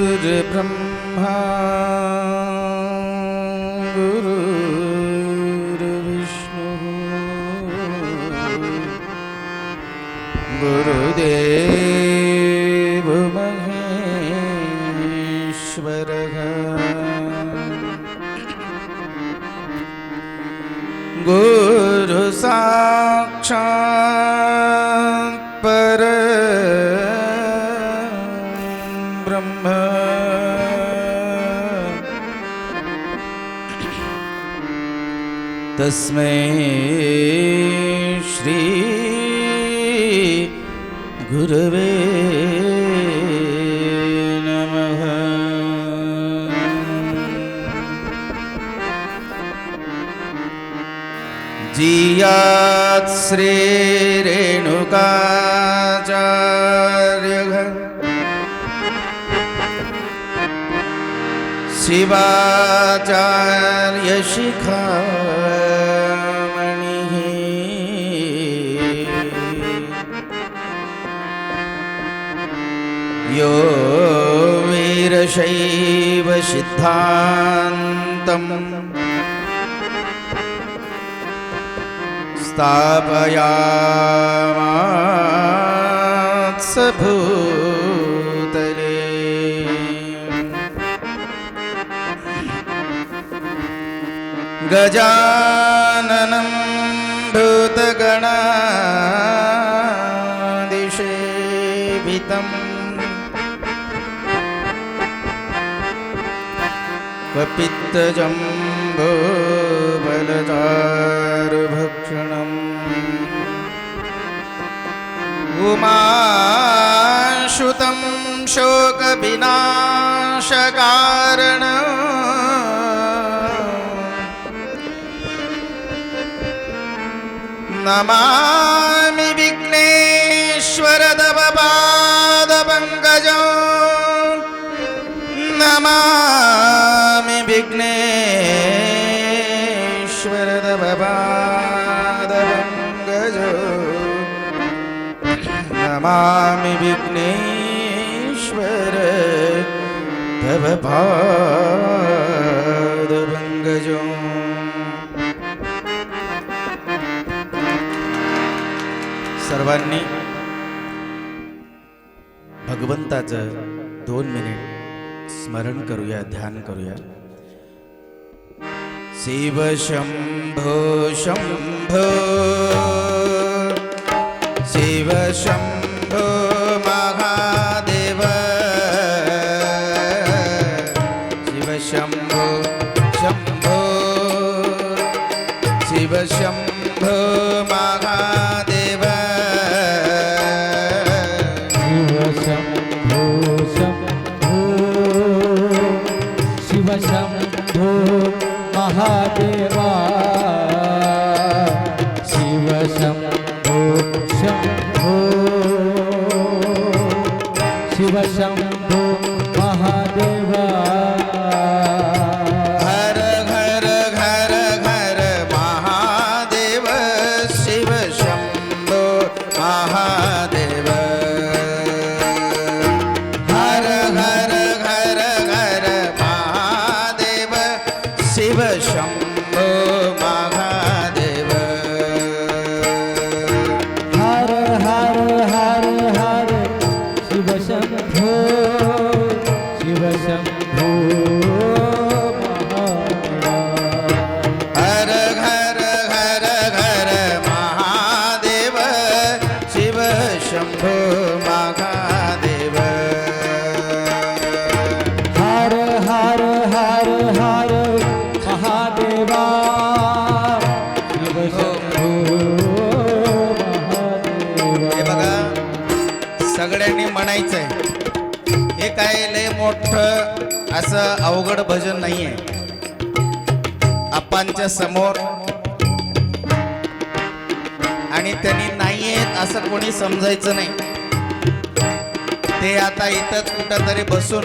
गुरुर्ब्रह्मा गुरुर्विष्णुः गुरुदेव महेश्वरः गुरु साक्षात् परब्रह्म तस्मै श्री गुरवे नमः। जियात् श्री रेणुकाचार्यः शिवाचार्य शिखामणिः यो वीरशैव सिद्धान्तं स्थापयामास भूतले। गजाननं भूतगणादिसेवितं कपित्तजम्बोफलचारुभक्षणम् उमासुतं शोकविनाशकारणम् नमामि विघ्नेश्वर तव पादपङ्कजं नमामि विघ्नेश्वर तव पादपङ्कजं नमामि विघ्नेश्वर तव पादपङ्कजं। सर्वांनी भगवंताचं 2 मिनिट स्मरण करूया, ध्यान करूया। शिव शंभो शंभो शिव शंभो महादेव शिव शंभो शंभो शिव शंभो महादेव शंभो महादेवा शिव शंभो शंभो शिव शंभो महादेवा। हर घर घर घर महादेव शिव शंभो महादेव। हर घर घर घर महादेव शिव शंभो महादेव। हर हर हर हर शिव शंभो शिव शंभो हर घर घर घर महादेव शिव शंभो महादेव। हर हर हर हर महादेवा शिव शंभो हे बघा, सगळ्यांनी म्हणायचंय. हे काय लय मोठं असं अवघड भजन नाहीये. आपांच्या समोर आणि त्यांनी नाहीयेत असं कोणी समजायचं नाही. ते आता इथंच कुठंतरी बसून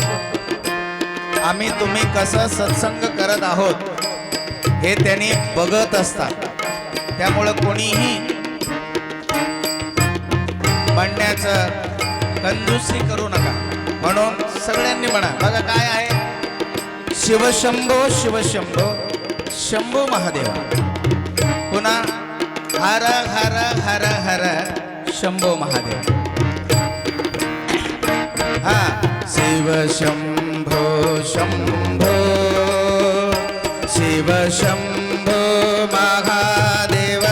आम्ही तुम्ही कसं सत्संग करत आहोत हे त्यांनी बघत असतात. त्यामुळं कोणीही म्हणण्याचं कंजूसी करू नका. म्हणून सगळ्यांनी म्हणा. बघा काय आहे, शिवशंभो शिवशंभो शंभो महादेवा. पुन्हा हर हर हर हर शंभो महादेव. हा, शिव शंभो शंभो शिव शंभो महादेव.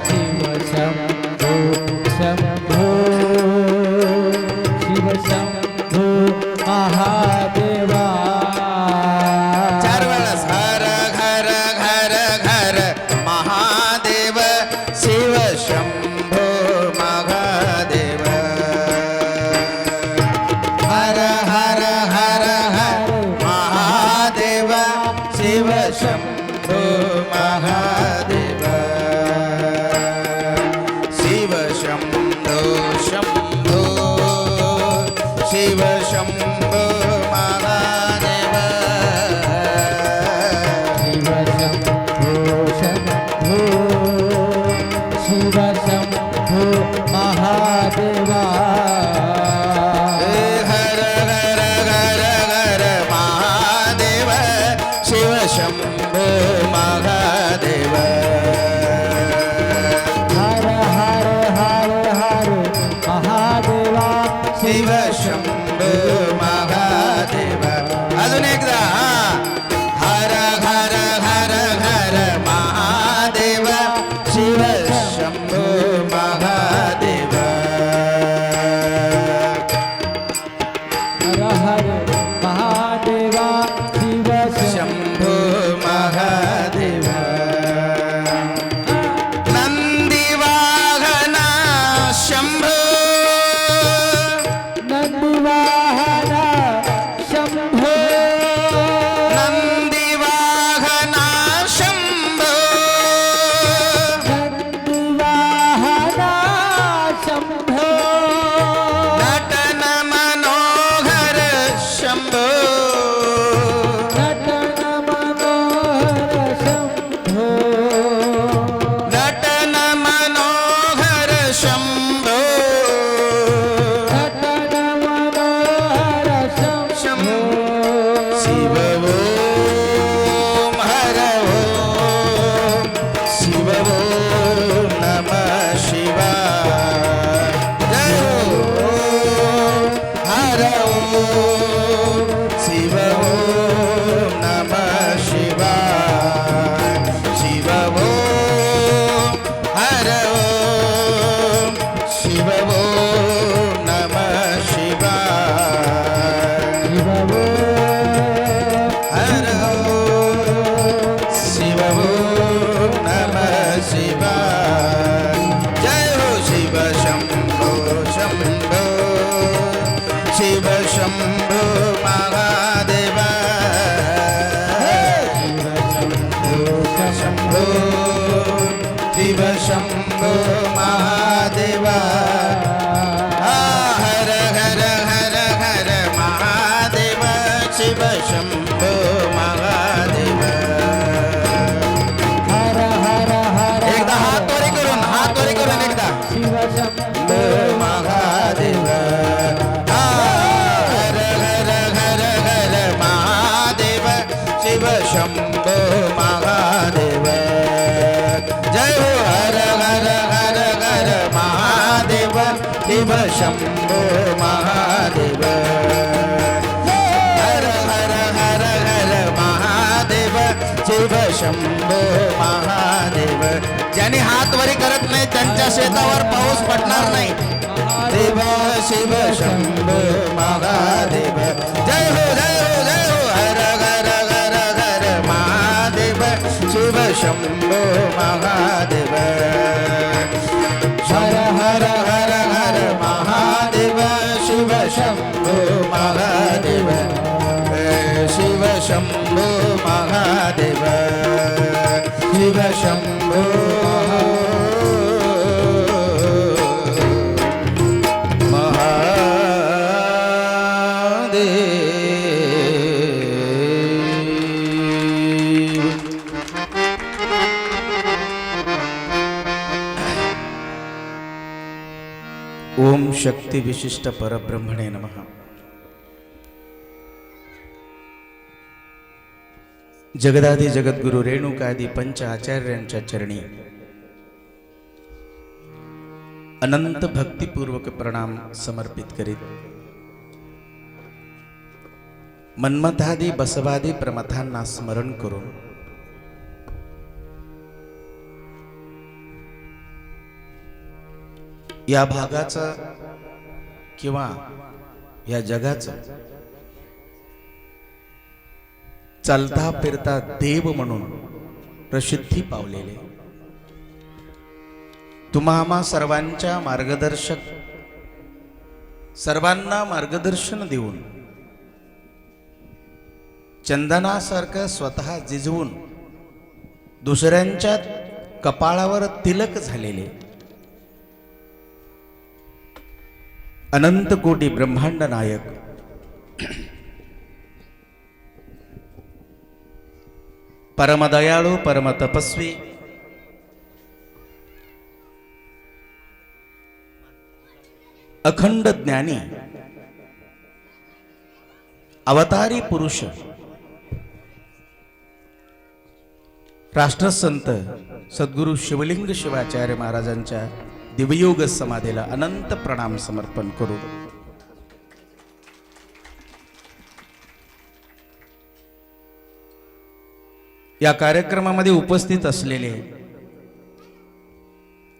शिव शंभो शंभो शिव शंभो महादेवा. चार वेळास हर घर घर घर महादेव शिव शंभो महादेव. हर हर हर हर महादेव शिव शंभो महादेव. शिव शंभो शंभो शिव शंभो महादेव. शिव शंभो शंभो शिव शंभो महादेवा. हर हर हर हर महादेव शिव शंभो महादेव. हर हर हर हर महादेवा. शिव शंभो महादेव. अजून एकदा. हर हर हर हर महादेव शिव शंभो महादेव. हर हर महादेवा. शिव शंभो महादेव. नंदीवाहना शंभो नंदीवाहना शंभो. नंदीवाहना शंभो. नंदीवाहना शंभो. नटन मनोहर शंभो. नटन मनोहर शंभो. नटन मनोहर शंभो. नटन मनोहर शंभो. शिव ओम हर ओम शिव ओम नमः शिवाय. जय ओम हर ओम शिव ओम नमः शिवाय. शिव ओम हर ओम शिव ओम नमः शिवाय. शिव हर ओम शिव ओम नमः शिवाय. जय हो शिव शंभो शंभो शिव शंभो महादेव. शंभो शिव शंभो महादेव. हर हर हर हर महादेव शिव शंभो महादेव. हर हर हर एकदा हात वरी करून एकदा शिव शंभो महादेव. हर हर हर हर महादेव शिव शंभो महादेव. जय हो हर हर हर हर महादेव शिव शंभो महादेव. हर हर हर हर महादेव शिव शंभो महादेव. ज्यांनी हात वरी करत नाही त्यांच्या शेतावर पाऊस पडणार नाही. देव शिव शंभो महादेव. जय हो जय हो जय हो हर हर हर हर महादेव शिव शंभो महादेव. हर हर हर हर महादेव शिव शंभो महादेव. शिव शंभो महादेव. शिव शंभो महादेव. ओम शक्ती विशिष्ट परब्रह्मणे नमः. जगदादी जगद्गुरु रेणुकादी पंच आचार्यांच्या चरणी अनंत भक्तिपूर्वक प्रणाम समर्पित करीत मन्मथादी बसवादी प्रमथांना स्मरण करून या भागाचं किंवा या जगाचं चालता फिरता देव म्हणून प्रसिद्धी पावलेले तुम्हा आम्हा सर्वांच्या मार्गदर्शक, सर्वांना मार्गदर्शन देऊन चंदनासारखं स्वतः जिजवून दुसऱ्यांच्या कपाळावर तिलक झालेले अनंत कोटी ब्रह्मांड नायक परमदयाळू परम तपस्वी अखंड ज्ञानी अवतारी पुरुष राष्ट्रसंत सद्गुरु शिवलिंग शिवाचार्य महाराजांच्या दिव्ययोग समाधीला अनंत प्रणाम समर्पण करू. या कार्यक्रमामध्ये उपस्थित असलेले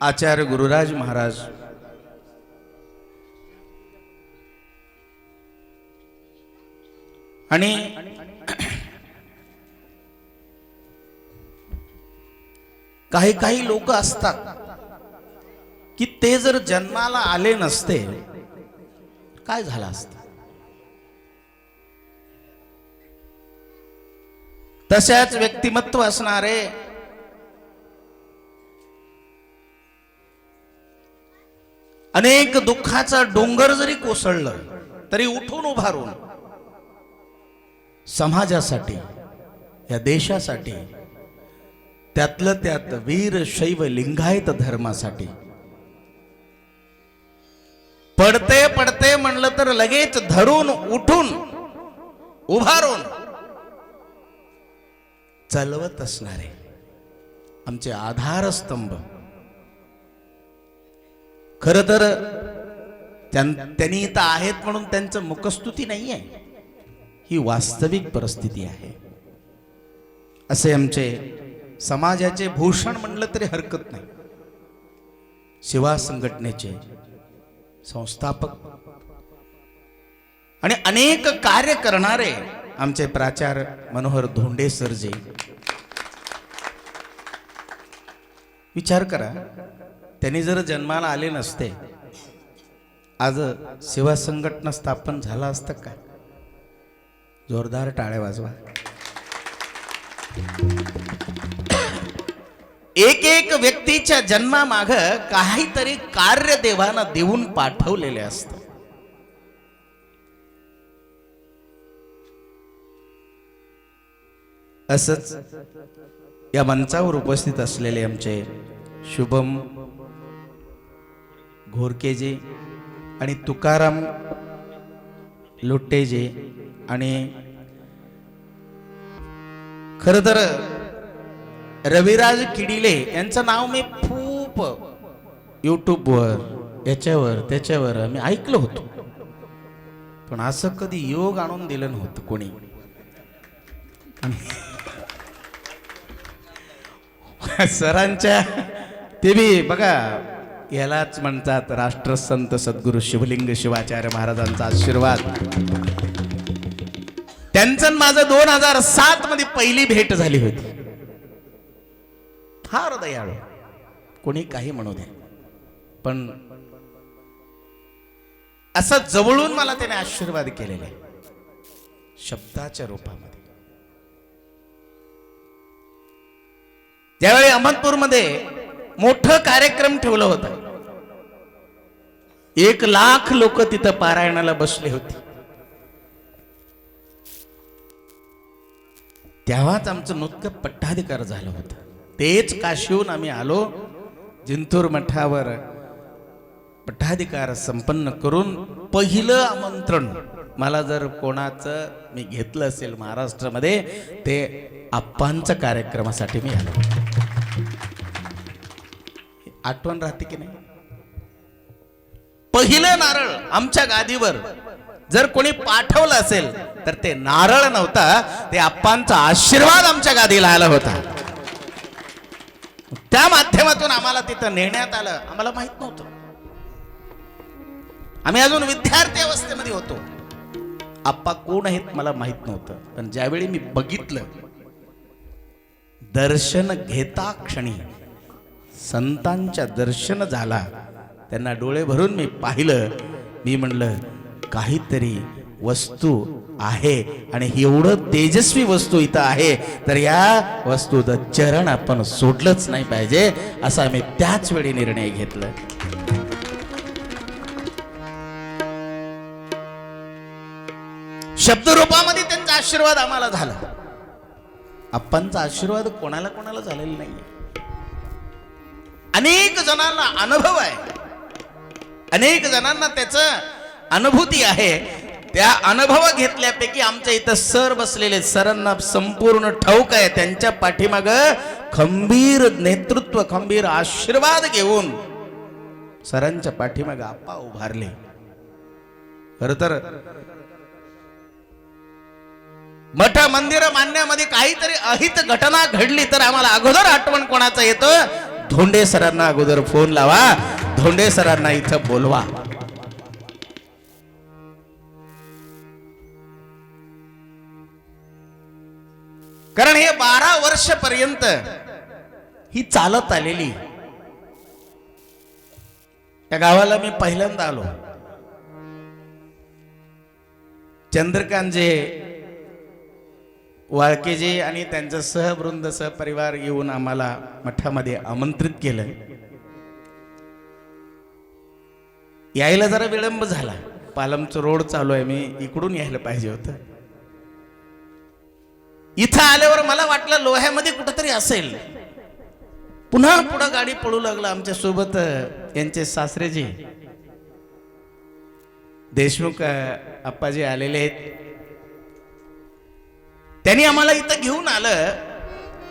आचार्य गुरुराज महाराज, आणि काही लोक असतात की ते जर जन्माला आले नसते काय झालं असतं. तशाच व्यक्तिमत्व असणारे अनेक दुःखाचा डोंगर जरी कोसळलं तरी उठून उभारून समाजासाठी, या देशासाठी, त्यातलं त्यात वीर शैव लिंगायत धर्मासाठी पडते पडते म्हणलं तर लगेच धरून उठून उभारून चलवत असणारे आमचे आधारस्तंभ. खर तर त्यांनी इथं आहेत म्हणून त्यांचं मुखस्तुती नाही आहे, ही वास्तविक परिस्थिती आहे. असे आमचे समाजाचे भूषण म्हणलं तरी हरकत नाही, सेवा संघटनेचे संस्थापक आणि अनेक कार्य करणारे आमचे प्राचार्य मनोहर धोंडे सरजी. विचार करा, त्यांनी जर जन्माला आले नसते आज सेवा संघटना स्थापन झाला असतं का? जोरदार टाळ्या वाजवा. एक एक व्यक्तीच्या जन्मामाग काहीतरी कार्य देवानं देऊन पाठवलेले असतं. असंच या मंचावर उपस्थित असलेले आमचे शुभम घोरकेजी आणि तुकाराम लोट्टेजी आणि खरं तर रविराज किडिले यांचं नाव मी खूप युट्यूबवर याच्यावर त्याच्यावर मी ऐकलं होतं, पण असं कधी योग आणून दिलं नव्हतं कोणी. सरांच्या ते बी बघा, यालाच म्हणतात राष्ट्रसंत सद्गुरु शिवलिंग शिवाचार्य महाराजांचा आशीर्वाद. त्यांचं माझं 2007 मध्ये पहिली भेट झाली होती. फार दयाळू, कोणी काही म्हणू दे, पण असं जवळून मला त्याने आशीर्वाद केलेला आहे शब्दाच्या रूपामध्ये. ज्यावेळी अहमदपूरमध्ये मोठं कार्यक्रम ठेवलं होतं, 1 लाख लोक तिथं पारायणाला बसले होते. तेव्हाच आमचं नुतकं पट्टाधिकार झालं होतं. तेच काशीहून आम्ही आलो. जिंतूर मठावर पट्टाधिकार संपन्न करून पहिलं आमंत्रण मला जर कोणाचं मी घेतलं असेल महाराष्ट्रामध्ये, ते आप्पांच्या कार्यक्रमासाठी मी आलो. आठवण राहते की नाही? पहिलं नारळ आमच्या गादीवर जर कोणी पाठवलं असेल तर ते नारळ नव्हता, ते आप्पांचा आशीर्वाद आमच्या गादीला आला होता. त्या माध्यमातून आम्हाला तिथं नेण्यात आलं. आम्हाला माहित नव्हतं, आम्ही अजून विद्यार्थी अवस्थेमध्ये होतो. आप्पा कोण आहेत मला माहित नव्हतं. पण ज्यावेळी मी बघितलं, दर्शन घेता क्षणी संतांच्या दर्शन झाला, त्यांना डोळे भरून मी पाहिलं. मी म्हणलं काहीतरी वस्तू आहे आणि एवढं तेजस्वी वस्तू इथं आहे, तर या वस्तूचं चरण आपण सोडलंच नाही पाहिजे, असा मी त्याच वेळी निर्णय घेतला. शब्दरूपामध्ये त्यांचा आशीर्वाद आम्हाला झाला. आप्पांचा आशीर्वाद कोणाला कोणाला झालेला नाहीये. अनेक जणांना अनुभव आहे, अनेक जणांना त्याचं अनुभूती आहे. त्या अनुभव घेतल्यापैकी आमच्या इथं सर बसलेले, सरांना संपूर्ण ठाऊक आहे. त्यांच्या पाठीमाग खंबीर नेतृत्व, खंबीर आशीर्वाद घेऊन सरांच्या पाठीमाग आप्पा उभारले. खर तर मठ मंदिर मानण्यामध्ये काहीतरी अहित घटना घडली तर आम्हाला अगोदर आठवण कोणाचं येतं? धोंडे सरांना अगोदर फोन लावा, धोंडे सरांना इथं बोलवा. कारण हे 12 वर्षपर्यंत ही चालत आलेली. या गावाला मी पहिल्यांदा आलो. चंद्रकांतजी वाळकेजी आणि त्यांचा सहवृंद सहपरिवार येऊन आम्हाला मठामध्ये आमंत्रित केलं. यायला जरा विलंब झाला. पालमचं रोड चालू आहे, मी इकडून यायला पाहिजे होतं. इथं आल्यावर मला वाटलं लोह्यामध्ये कुठंतरी असेल. पुन्हा पुढं गाडी पळू लागला. आमच्या सोबत यांचे सासरेजी देशमुख आप्पाजी आलेले आहेत. त्यांनी आम्हाला इथं घेऊन आलं.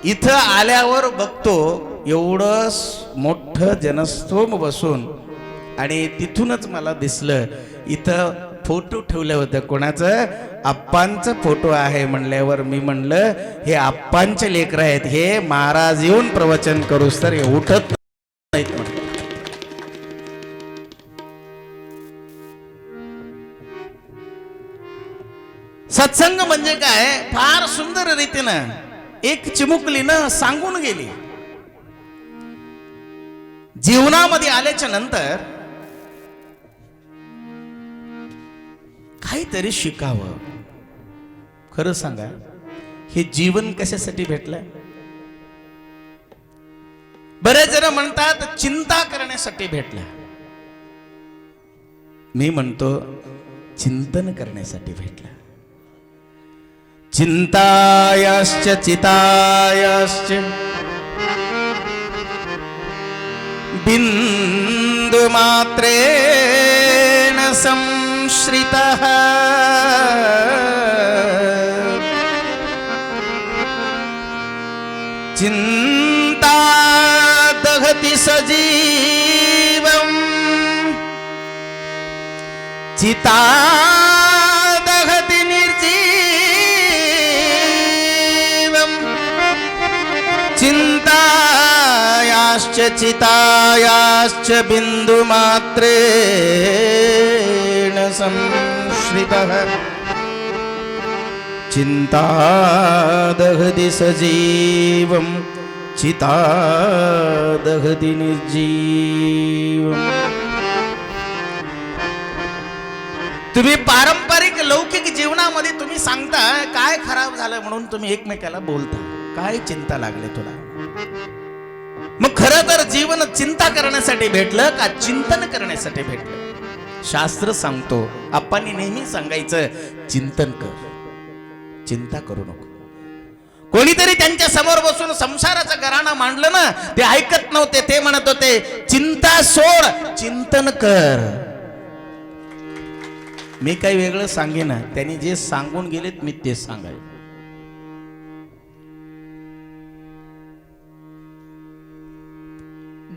इथं आल्यावर बघतो एवढं मोठं जनस्तोम बसून, आणि तिथूनच मला दिसलं इथं फोटो ठेवलं होतं. कोणाचं? आप्पांचं फोटो आहे. म्हणल्यावर मी म्हणलं हे आप्पांचे लेकर आहेत, हे महाराज येऊन प्रवचन करूस तर हे उठत नाहीत. म्हणलं सत्संग म्हणजे काय? फार सुंदर रीतीनं एक चिमुकलीनं सांगून गेली. जीवनामध्ये आल्याच्या नंतर काहीतरी शिकावं. खरं सांगा, हे जीवन कशासाठी भेटलं? बरेच जण म्हणतात चिंता करण्यासाठी भेटलं. मी म्हणतो चिंतन करण्यासाठी भेटलं. चिंतायाश्च चितायाश्च बिंदु मात्रेण संश्रितः चिंता दहति सजीवम् चिता दहति निर्जीवम् चिंतायाश्च चितायाश्च बिंदुमात्रेण संश्रितः चिंता दहति सजीवम् चिता दहति निर्जीवम्. तुम्ही पारंपरिक लौकिक जीवनामध्ये तुम्ही सांगता काय खराब झालं म्हणून तुम्ही एकमेकाला बोलता, काय चिंता लागली तुला? मग खरं तर जीवन चिंता करण्यासाठी भेटलं का चिंतन करण्यासाठी भेटलं? शास्त्र सांगतो, आप्पांनी नेहमी सांगायचं चिंतन कर, चिंता करू नको. कोणीतरी त्यांच्या समोर बसून संसाराचं घराणं मांडलं ना, ते ऐकत नव्हते. ते म्हणत होते चिंता सोड, चिंतन कर. मी काही वेगळं सांगेन, त्यांनी जे सांगून गेलेत मी तेच सांगाय.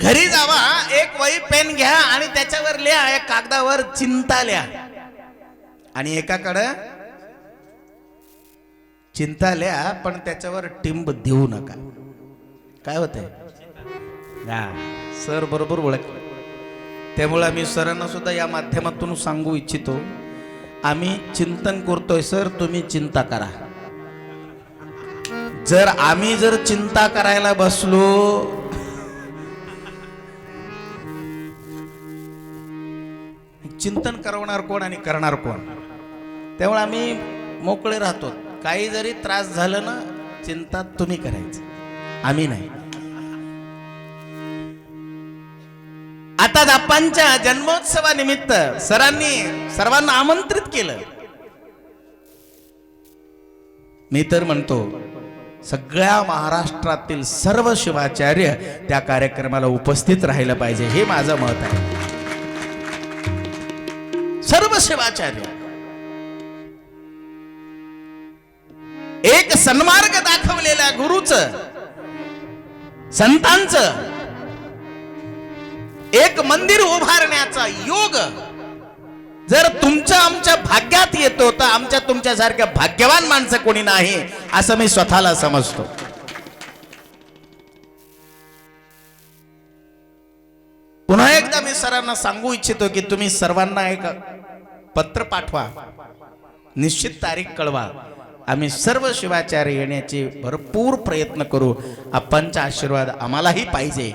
घरी जावा, एक वही पेन घ्या आणि त्याच्यावर लिहा, एक कागदावर चिंता लिहा आणि एकाकडं चिंता लिहा, पण त्याच्यावर टिंब देऊ नका. काय होतंय? सर बरोबर ओळखलं. त्यामुळे आम्ही सरांना सुद्धा या माध्यमातून सांगू इच्छितो, आम्ही चिंतन करतोय सर, तुम्ही चिंता करा. जर आम्ही चिंता करायला बसलो चिंतन करवणार कोण आणि करणार कोण? त्यामुळे आम्ही मोकळे राहतो. काही जरी त्रास झालं ना, चिंता तुम्ही करायचं, आम्ही नाही. आता बाप्पांच्या जन्मोत्सवानिमित्त सरांनी सर्वांना आमंत्रित केलं. मी तर म्हणतो सगळ्या महाराष्ट्रातील सर्व शिवाचार्य त्या कार्यक्रमाला उपस्थित राहिलं पाहिजे, हे माझं मत आहे. सर्व शिवाचार्य. एक सन्मार्ग दाखवलेल्या गुरुचं, संतांचं एक मंदिर उभारण्याचा योग जर तुमच्या आमच्या भाग्यात येतो, तर आमच्या तुमच्यासारख्या भाग्यवान माणसं कोणी नाही, असं मी स्वतःला समजतो. पुन्हा एकदा मी सरांना सांगू इच्छितो की तुम्ही सर्वांना एक पत्र पाठवा, निश्चित तारीख कळवा. आम्ही सर्व शिवाचार्य येण्याचे भरपूर प्रयत्न करू. आप्पांचा आशीर्वाद आम्हालाही पाहिजे.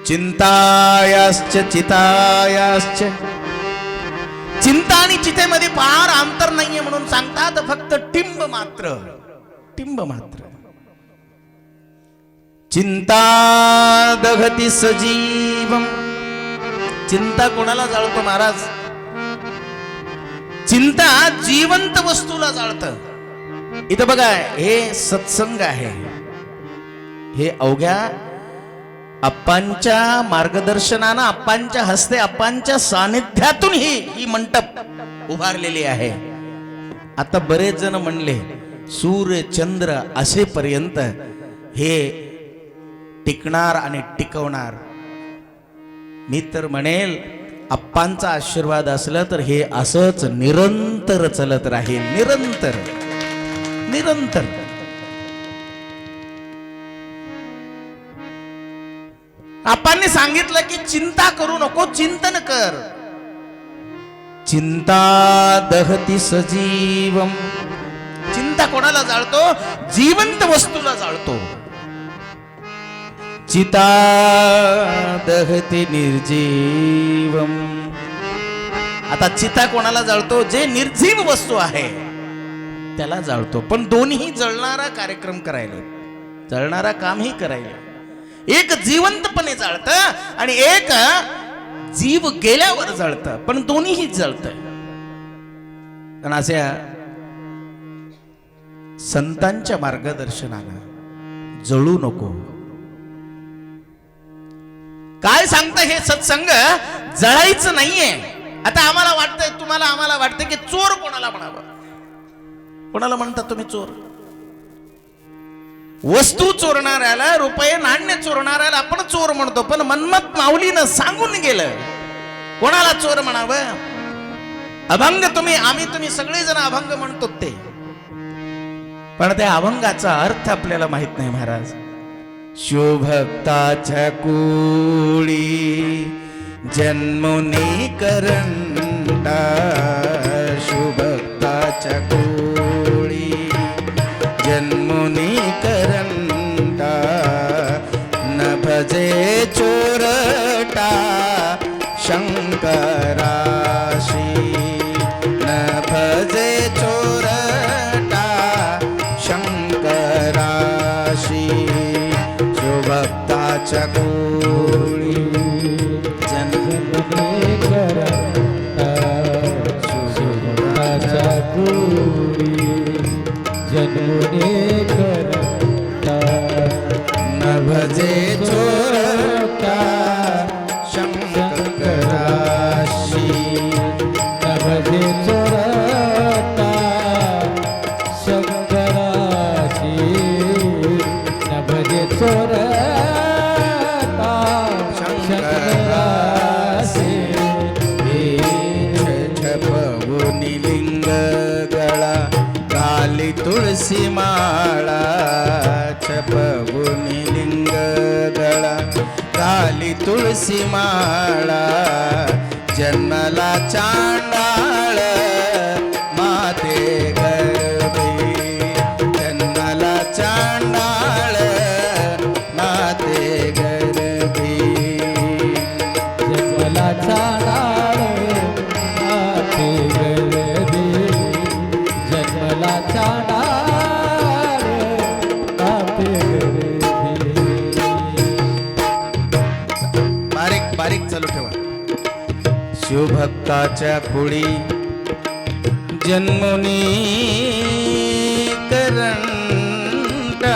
चिंतायाश्च चितायाश्च, चिंता आणि चितेमध्ये फार अंतर नाहीये म्हणून सांगतात, फक्त टिंब मात्र, टिंब मात्र. चिंता दहती सजीवम. चिंता कोणाला जाळतो महाराज? चिंता जिवंत वस्तूला जाळतं. इथं बघा, हे सत्संग आहे, हे अवघ्या अप्पांच्या मार्गदर्शनानं, अप्पांच्या हस्ते, अप्पांच्या सानिध्यातून ही मंडप उभारलेली आहे. आता बरेच जण म्हणले सूर्य चंद्र असेपर्यंत हे टिकणार आणि टिकवणार. मी तर म्हणेल अप्पांचा आशीर्वाद असला तर हे असंच निरंतर चलत राहील, निरंतर निरंतर. अप्पांनी सांगितलं की चिंता करू नको, चिंतन कर. चिंता दहती सजीवम. चिंता कोणाला जाळतो? जिवंत वस्तूला जाळतो. चिता दहती निर्जीवम. आता चिता कोणाला जाळतो? जे निर्जीव वस्तू आहे त्याला जाळतो. पण दोन्ही जळणारा कार्यक्रम करायला, जळणारा कामही करायला. एक जिवंतपणे जळत आणि एक जीव गेल्यावर जळत, पण दोन्हीही जळत. कारण अशा संतांच्या मार्गदर्शनाला जळू नको. काय सांगतं हे सत्संग? जळायचं नाहीये. आता आम्हाला वाटतंय, तुम्हाला आम्हाला वाटतंय की चोर कोणाला म्हणावं? कोणाला म्हणता तुम्ही चोर? वस्तू चोरणाऱ्याला, रुपये नाण्य चोरणाऱ्याला आपण चोर म्हणतो. पण मन्मथ माऊलीनं सांगून गेलं कोणाला चोर म्हणावं? अभंग तुम्ही सगळेजण अभंग म्हणतो ते, पण त्या अभंगाचा अर्थ आपल्याला माहित नाही महाराज. शिवभक्ताच्या कुळी जन्मुनी करंटा. शिवभक्ताच्या कुळी जन्मुनी करंटा. न भजे चोरटा शंकराशी. न भजे चोरटा शंकराशी. भक्ताच्या कोळी जन्मुनी करंटा. तुळसी माळा छपवुनी लिंग गळा घाली तुळसी माळा जन्मला चांडाळ माते गर्भी जन्मला चांडाळ माते गर्भी जन्मला चांडाळ माते गर्भी जन्मला चांडाळ माते गर्भी बारीक बारीक चालू ठेवा शिवभक्ताच्या कुळी जन्मुनी करंटा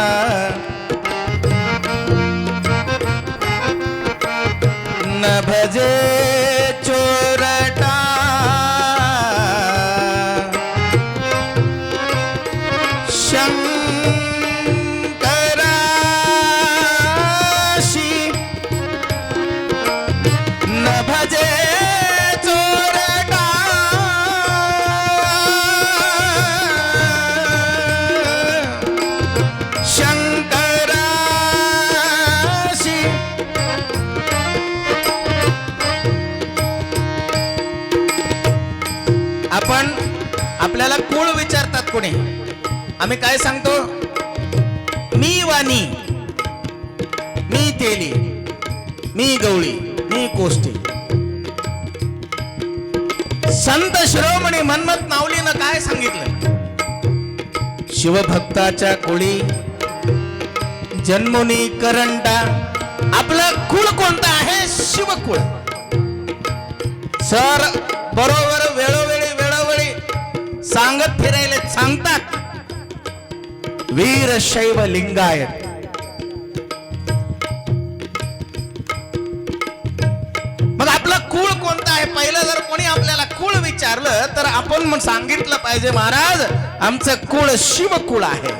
न भजे चोरटा शंकराशी न भजे चोरटा शंकराशी आपण आपल्याला कुळ विचारतात कोणी आम्ही काय सांगतो मी वाणी मी तेली मी गवळी मी कोष्टी संत शिरोमणी मन्मथ माऊलीनं काय सांगितलं शिवभक्ताच्या कुळी जन्मुनी करंटा आपलं कुळ कोणतं आहे शिवकुळ सर बरोबर वेळोवेळी सांगत फिरायला सांगतात वीरशैव लिंगायत मग आपलं कुळ कोणतं आहे पहिलं जर कोणी आपल्याला कुळ विचारलं तर आपण सांगितलं पाहिजे महाराज आमचं कुळ शिवकुळ आहे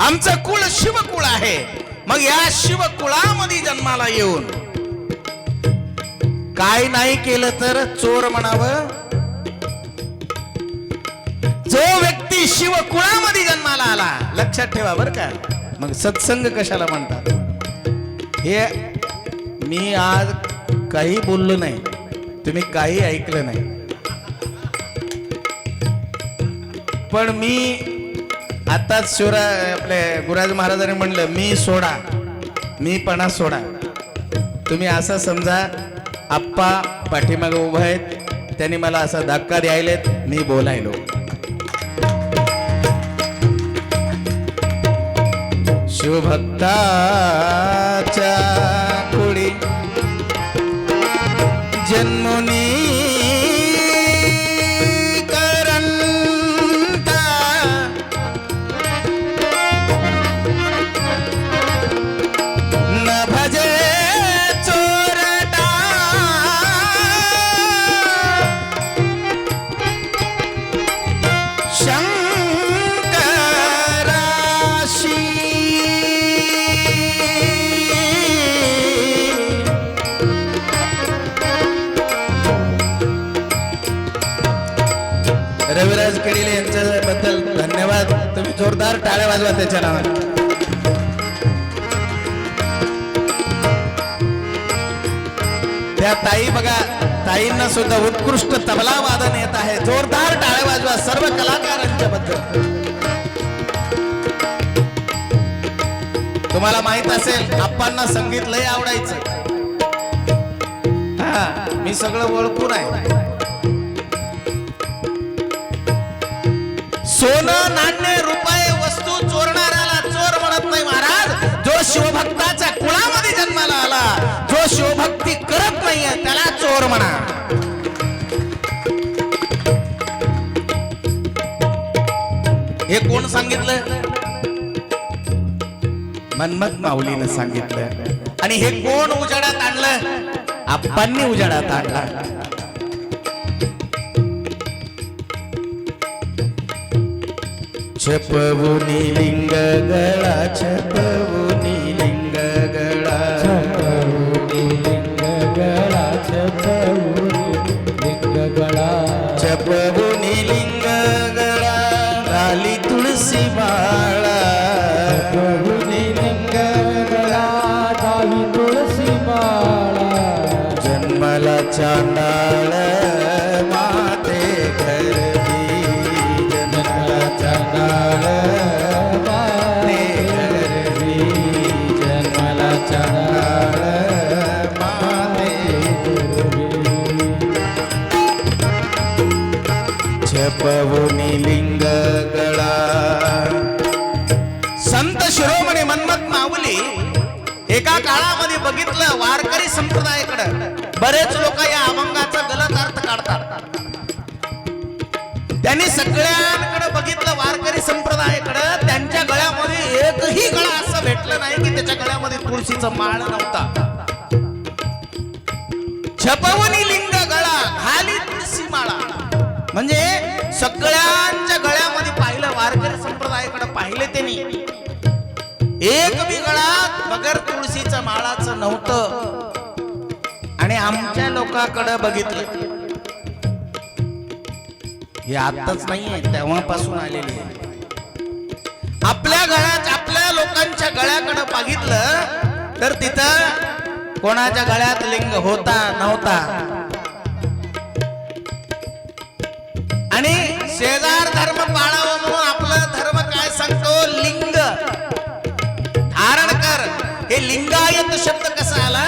आमचं कुळ शिवकुळ आहे मग या शिवकुळामध्ये जन्माला येऊन काय नाही केलं तर चोर म्हणावं जो व्यक्ती शिवकुळामध्ये जन्माला आला लक्षात ठेवा बर का मग सत्संग कशाला म्हणतात हे मी आज काही बोललो नाही तुम्ही काही ऐकलं नाही पण मी आताच आपले गुरुराज महाराजांनी म्हणलं मी सोडा मी पणा सोडा तुम्ही असं समजा आप्पा पाठीमागे उभा आहेत त्यांनी मला असा धक्का द्यायलेत मी बोलायलो शिवभक्ताच्या कुळी जन्मुनी करंटा न भजे शंकराशी रविराज केडिले यांच्याबद्दल धन्यवाद तुम्ही जोरदार टाळ्या वाजवा त्याच्या नावाने त्या ताई बघा ताईंना सुद्धा उत्कृष्ट तबला वादन येत आहे जोरदार टाळ्या वाजवा सर्व कलाकारांच्या बद्दल तुम्हाला माहित असेल आप्पांना संगीत लय आवडायचं हा मी सगळं ओळखून आहे सोनं नाण्य रुपये वस्तू चोरणाऱ्याला चोर म्हणत नाही महाराज जो शिवभक्ताच्या कुळामध्ये जन्माला आला जो शिवभक्ती करत नाहीये त्याला चोर म्हणा हे कोण सांगितलं मन्मथ माऊलीनं सांगितलं आणि हे कोण उजाडात आणलं आप्पांनी उजाडात आणला छपवुनी लिंग गळा छपवुनी लिंग गळा छपवुनी लिंग गळा छपवुनी लिंग गळा छपवुनी लिंग चांडाळ माते गरवी जन्मला चांडाळ माते गरवी जन्मला चांडाळ माते छपवुनी लिंग गळा. संत शिरोमणी मन्मथ माऊली एका काळामध्ये बघितलं वारकरी संप्रदायाकडे बरेच लोक या अभंगाचा गलत अर्थ काढतात. त्यांनी सगळ्यांकडे बघितलं वारकरी संप्रदायाकडे, त्यांच्या गळ्यामध्ये एकही गळा असं भेटलं नाही की त्याच्या गळ्यामध्ये तुळशीचं माळ नव्हता. छपवणी लिंग गळा घाली तुळशी माळा, म्हणजे सगळ्यांच्या गळ्यामध्ये पाहिलं, वारकरी संप्रदायाकडे पाहिले त्यांनी, एक बी गळा बगर तुळशीच्या माळाचं नव्हतं. आणि आमच्या लोकांकडे बघितलं, हे आताच नाहीये, तेव्हापासून आलेली आहे. आपल्या गळ्यात आपल्या लोकांच्या गळ्याकडे बघितलं तर तिथं कोणाच्या गळ्यात लिंग होता नव्हता. आणि शेजार धर्म पाळावा म्हणून आपला धर्म काय सांगतो, लिंग धारण कर. हे लिंगायत शब्द कसा आला,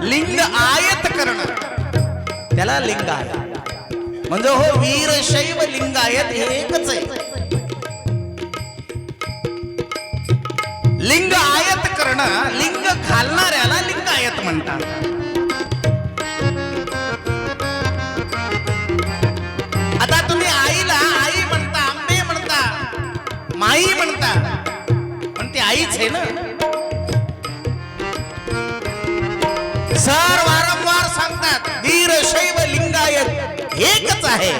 लिंग आयत करणं, त्याला लिंगायत म्हणजे हो वीरशैव लिंगायत हे एकच आहे. लिंग आयत करणं, लिंग घालणाऱ्याला लिंगायत म्हणतात. आता तुम्ही आईला आई म्हणता, आंबे म्हणता, माई म्हणता, पण ती आईच आहे ना. सर वारंवार सांगतात वीरशैव लिंगायत एकच आहे.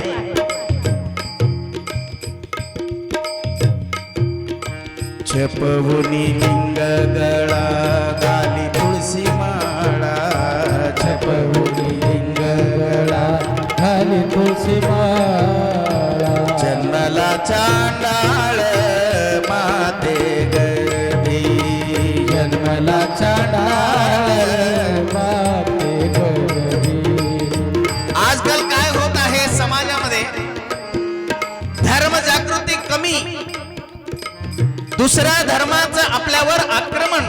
छपवुनी लिंग गळा घाली तुळशी माळा. छपवुनी लिंग गळा घाली तुळशी माळा. जन्मला चांडाळ माते गरवी जन्मला चांडाळ माते गरवी. आजकाल काय होत आहे समाजामध्ये, धर्म जागृती कमी, दुसऱ्या धर्माचं आपल्यावर आक्रमण.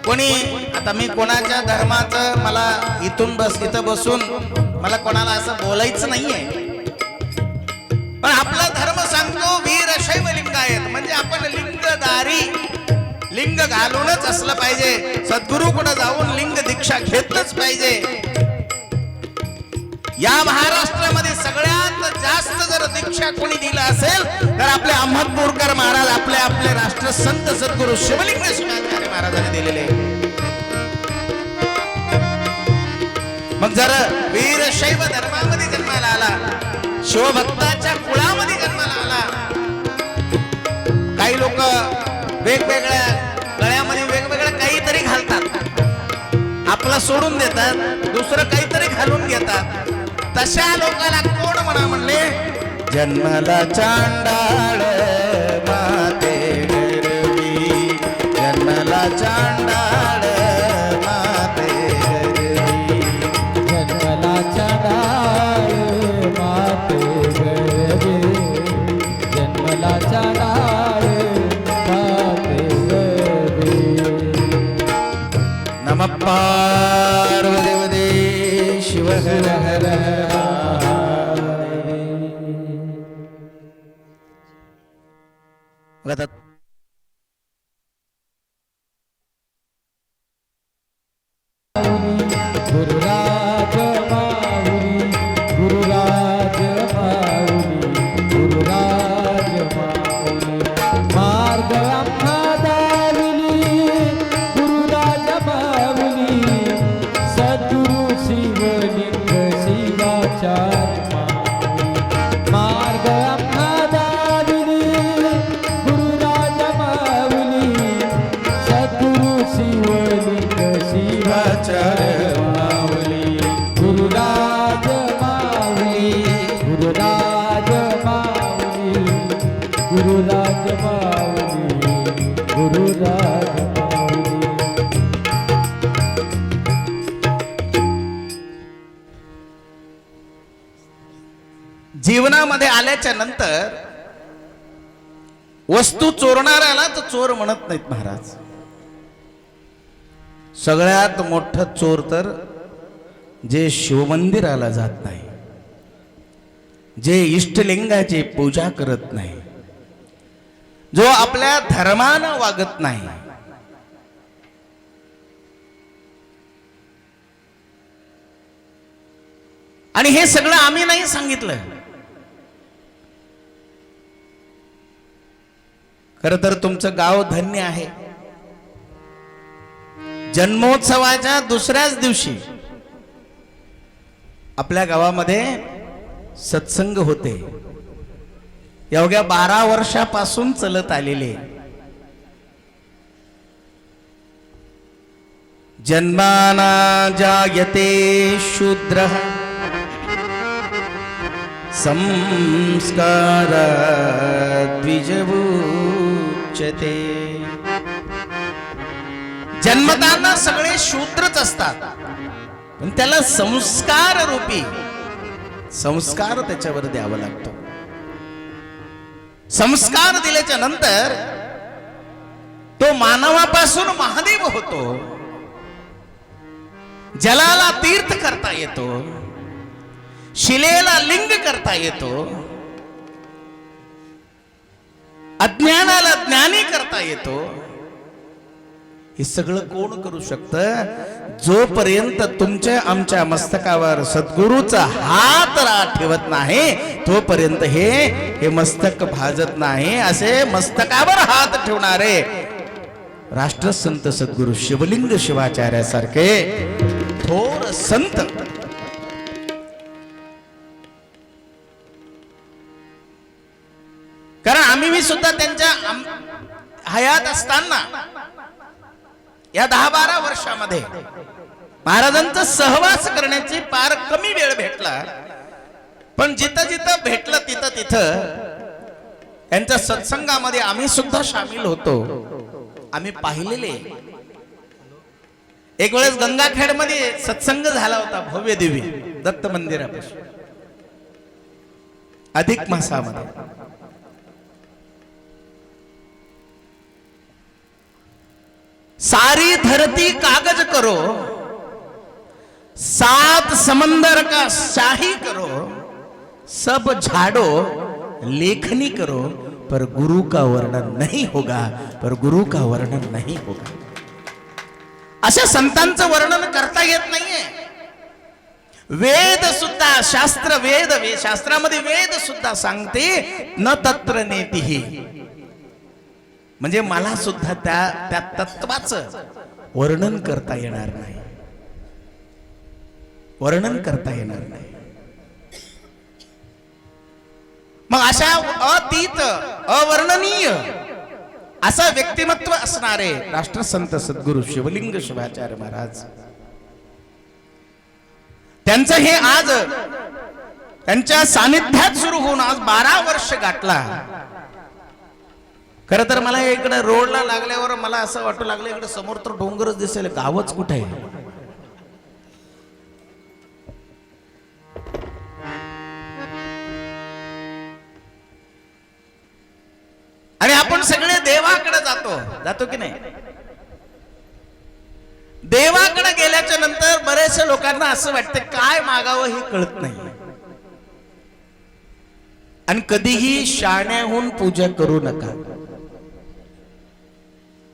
कोणी आता मी कोणाच्या धर्माचं, मला इथं बसून मला कोणाला असं बोलायचं नाहीये, पण आपला धर्म सांगतो वीरशैव लिंगायत, म्हणजे आपण लिंगधारी, लिंग घालूनच असलं पाहिजे. सद्गुरूकडे जाऊन लिंग दीक्षा घेतलंच पाहिजे. या महाराष्ट्रामध्ये सगळ्यात जास्त जर दीक्षा कोणी दिलं असेल तर आपले अहमदपूरकर महाराज, आपले राष्ट्रसंत सद्गुरू शिवलिंग शिवाचार्य महाराजांनी दिलेले. मग जर वीरशैव धर्मामध्ये जन्माला आला, शिवभक्ताच्या कुळामध्ये जन्माला आला, काही लोक वेगवेगळ्या गळ्यामध्ये वेगवेगळं काहीतरी घालतात, आपला सोडून देतात, दुसरं काहीतरी घालून घेतात. तशा लोकांना कोण म्हणा म्हणले, जन्मला चांडाळ माते गरवी जन्मला चांडाळ माते गरवी. जन्मला चांडाळ माते गरवी जन्मला चांडाळ माते गरवी. नमः पार्वतीपते शिव हर हर. आता गुरुराज माऊली गुरुराज माऊली गुरुराज माऊली. मार्ग आम्हा दाविली गुरुराज माऊली. सद्गुरु शिवलिंग शिवाचार्य माऊली. मार्ग आम्हा दाविली गुरुराज माऊली. सद्गुरु शिवलिंग शिवाचार्य माऊली. गुरुराज माऊली गुरुराज माऊली गुरुराज माऊली गुरुराज माऊली. जीवनामध्ये आल्याच्या नंतर वस्तू चोरणाऱ्याला तर चोर म्हणत नाहीत महाराज. सगळ्यात मोठं चोर तर जे शिवमंदिराला जात नाही, जे इष्टलिंगाची पूजा करत नाही, जो आपल्या धर्मानं वागत नाही. आणि हे सगळं आम्ही नाही सांगितलं. खरं तर तुमचं गाव धन्य आहे. जन्मोत्सवाच्या दुसऱ्याच दिवशी आपल्या गावामध्ये सत्संग होते. एवढ्या 12 वर्षापासून चलत आलेले. जन्माना जायते शूद्र संस्कार द्विजवुच्यते. जन्मताना सगळे शूद्रच असतात, पण त्याला संस्कार रूपी संस्कार त्याच्यावर द्यावा लागतो. संस्कार दिल्याच्या नंतर तो मानवापासून महादेव होतो. जलाला तीर्थ करता येतो, शिलेला लिंग करता येतो, अज्ञानाला ज्ञानी करता येतो. हे सगळं कोण करू शकतं? जोपर्यंत तुमच्या आमच्या मस्तकावर सद्गुरूचा हात ठेवत नाही तोपर्यंत हे मस्तक भाजत नाही. असे मस्तकावर हात ठेवणारे राष्ट्रसंत सद्गुरू शिवलिंग शिवाचार्यासारखे थोर संत कारण आम्ही सुद्धा त्यांच्या हयात असताना या 10-12 वर्षामध्ये महाराजांचा सहवास करण्याची फार कमी वेळ भेटला. पण जिथं जिथं भेटलं तिथं तिथं त्यांच्या सत्संगामध्ये आम्ही सुद्धा सामील होतो. आम्ही पाहिलेले. एक वेळेस गंगाखेड मध्ये सत्संग झाला होता भव्य दिव्य दत्त मंदिरापासून अधिक मासामध्ये. सारी धरती कागज करो, 7 समंदर का शाही करो, सब झाड़ो लेखनी करो, पर गुरु का वर्णन नहीं होगा, पर गुरु का वर्णन नहीं होगा. अशा संतांचं वर्णन करता येत नाहीये. वेद सुद्धा शास्त्र वेद शास्त्रामध्ये वेद सुद्धा सांगते न तत्र नेतिही. म्हणजे मला सुद्धा त्या तत्वाचं वर्णन करता येणार नाही. वर्णन करता येणार नाही. मग अशा अतीत अवर्णनीय असं व्यक्तिमत्व असणारे राष्ट्रसंत सद्गुरू शिवलिंग शिवाचार्य महाराज, त्यांचं हे आज त्यांच्या सानिध्यात सुरू होऊन आज 12 वर्ष गाठला. खर तर मला इकडे रोडला लागल्यावर मला असं वाटू लागलं इकडे समोर तर डोंगरच दिसेल, गावच कुठे आहे. आणि आपण सगळे देवाकडे जातो की नाही. देवाकडे गेल्याच्या नंतर बरेचशा लोकांना असं वाटतं काय मागावं हे कळत नाही. आणि कधीही शाण्याहून पूजा करू नका.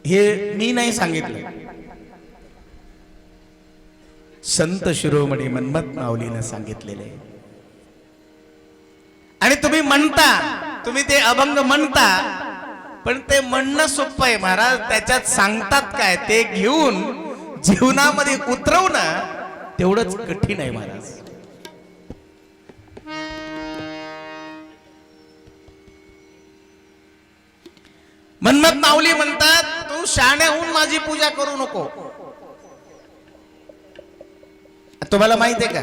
हे मी नाही सांगितलं, संत शिरोमणी मन्मथ माऊलीने सांगितलेले. आणि तुम्ही म्हणता, तुम्ही ते अभंग म्हणता, पण ते म्हणणं सोपं आहे महाराज. त्याच्यात सांगतात काय ते घेऊन जीवनामध्ये उतरवणं तेवढंच कठीण आहे महाराज. मन्मथ माऊली म्हणतात तू शाण्याहून माझी पूजा करू नको. तुम्हाला माहित आहे का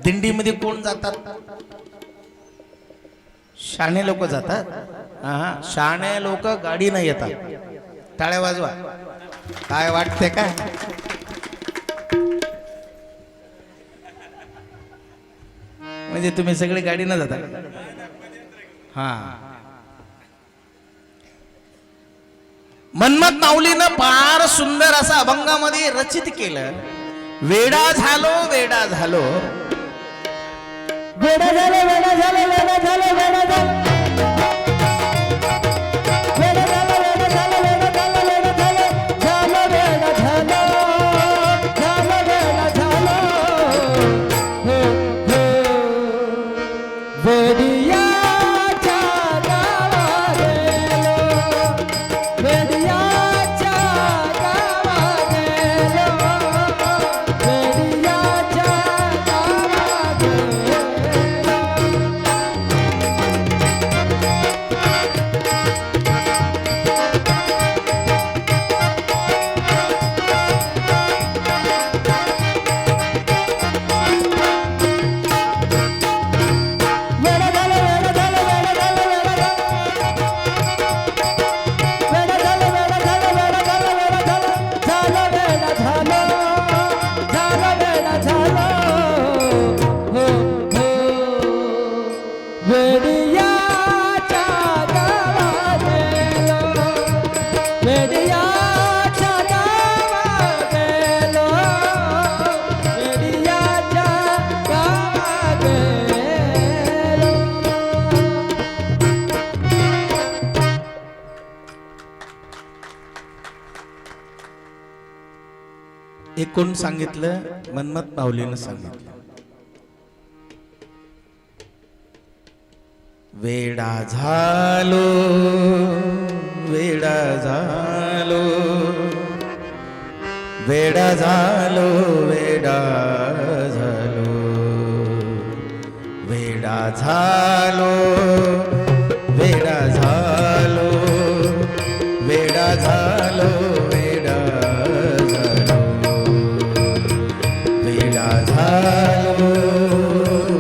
दिंडीमध्ये कोण जातात? शाणे लोक जातात. हा, शाणे लोक गाडी नाही येतात. टाळ्या वाजवा. काय वाटते काय म्हणजे तुम्ही सगळे गाडीनं जाता हा. मन्मथ माऊलीनं फार सुंदर असं अभंगामध्ये रचित केलं. वेडा झालो वेडा झालो वेडा झालो वेडा झालो वेडा झालो वेडा झालो वेडा झालो वेडा झालो वेडा झालो वेडा झालो झालो वेडा झालो झालो वेडा झालो हो हो वेडियाच्या गावा गेलो वेडियाच्या गावा गेलो वेडियाच्या गावा गेलो वेडा झालो वेडा झालो वेडा झालो वेडा झालो वेडा झालो वेडा झालो वेडा झालो झालो वेडा झालो झालो वेडा झालो हो हो वेडियाच्या गावा गेलो वेडियाच्या गावा गेलो वेडियाच्या गावा गेलो हे कोण सांगितलं? मन्मथ माऊलीनं सांगितलं. वेडा झालो वेडा झालो वेडा झालो वेडा झालो वेडा झालो वेडा झालो वेडा झालो वेडा झालो वेडा झालो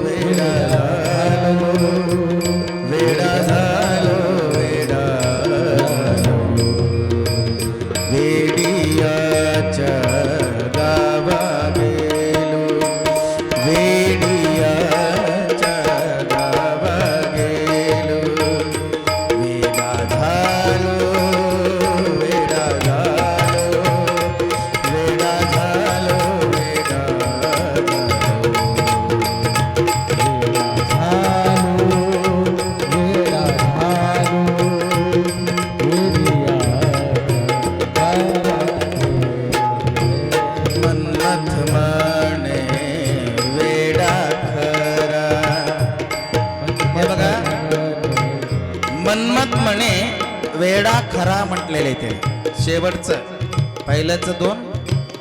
वेडा झालो वेडा झालो वेडा झालो वेडियाच्या गावा गेलो वेडियाच्या गावा गेलो वेडा झालो वेडा झालो वेडा झालो वेडा मन्मथ म्हणे वेडा खरा. हे बघा मन्मथ म्हणे वेडा खरा म्हटलेले ते शेवटचं पहिल्याचं दोन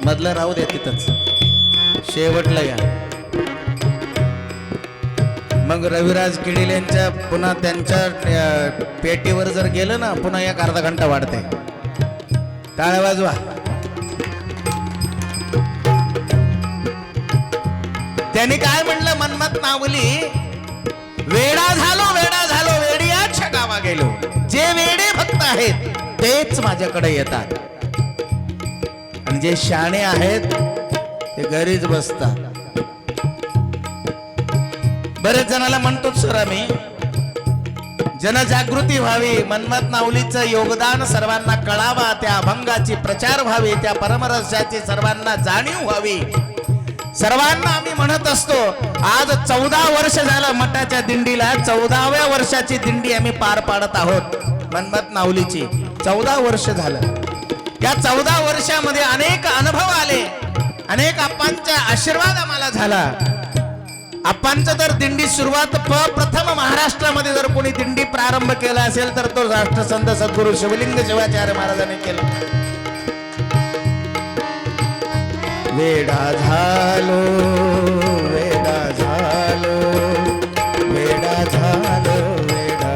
मधलं राहू दे तिथंच शेवटला या. मग रविराज किडिलेंच्या पुन्हा त्यांच्या पेटीवर जर गेलं ना पुन्हा एक अर्धा घंटा वाढते. टाळ्या वाजवा. त्यांनी काय म्हणलं मन्मथ माऊली वेडा झालो वेडियाच्या गावा गेलो. जे वेडे भक्त आहेत तेच माझ्याकडे येतात आणि जे शाणे आहेत ते घरीच बसतात. बरेच जणाला म्हणतो सर आम्ही जनजागृती व्हावी, मन्मथ माऊलीचं योगदान सर्वांना कळावा, त्या अभंगाची प्रचार व्हावी, त्या परमरसाची सर्वांना जाणीव व्हावी. सर्वांना आम्ही म्हणत असतो. आज 14 वर्ष झालं मठाच्या दिंडीला, 14व्या वर्षाची दिंडी आम्ही पार पाडत आहोत. मन्मथ माऊलीची 14 वर्ष झालं. या 14 वर्षामध्ये अनेक अनुभव आले, अनेक आप्पांचा आशीर्वाद आम्हाला झाला. आप्पांचं तर दिंडी सुरुवात प्रथम महाराष्ट्रामध्ये जर कोणी दिंडी प्रारंभ केला असेल तर तो राष्ट्रसंत सद्गुरू शिवलिंग शिवाचार्य महाराजांनी केला. वेडा झालो वेडा झालो वेडा झालो वेडा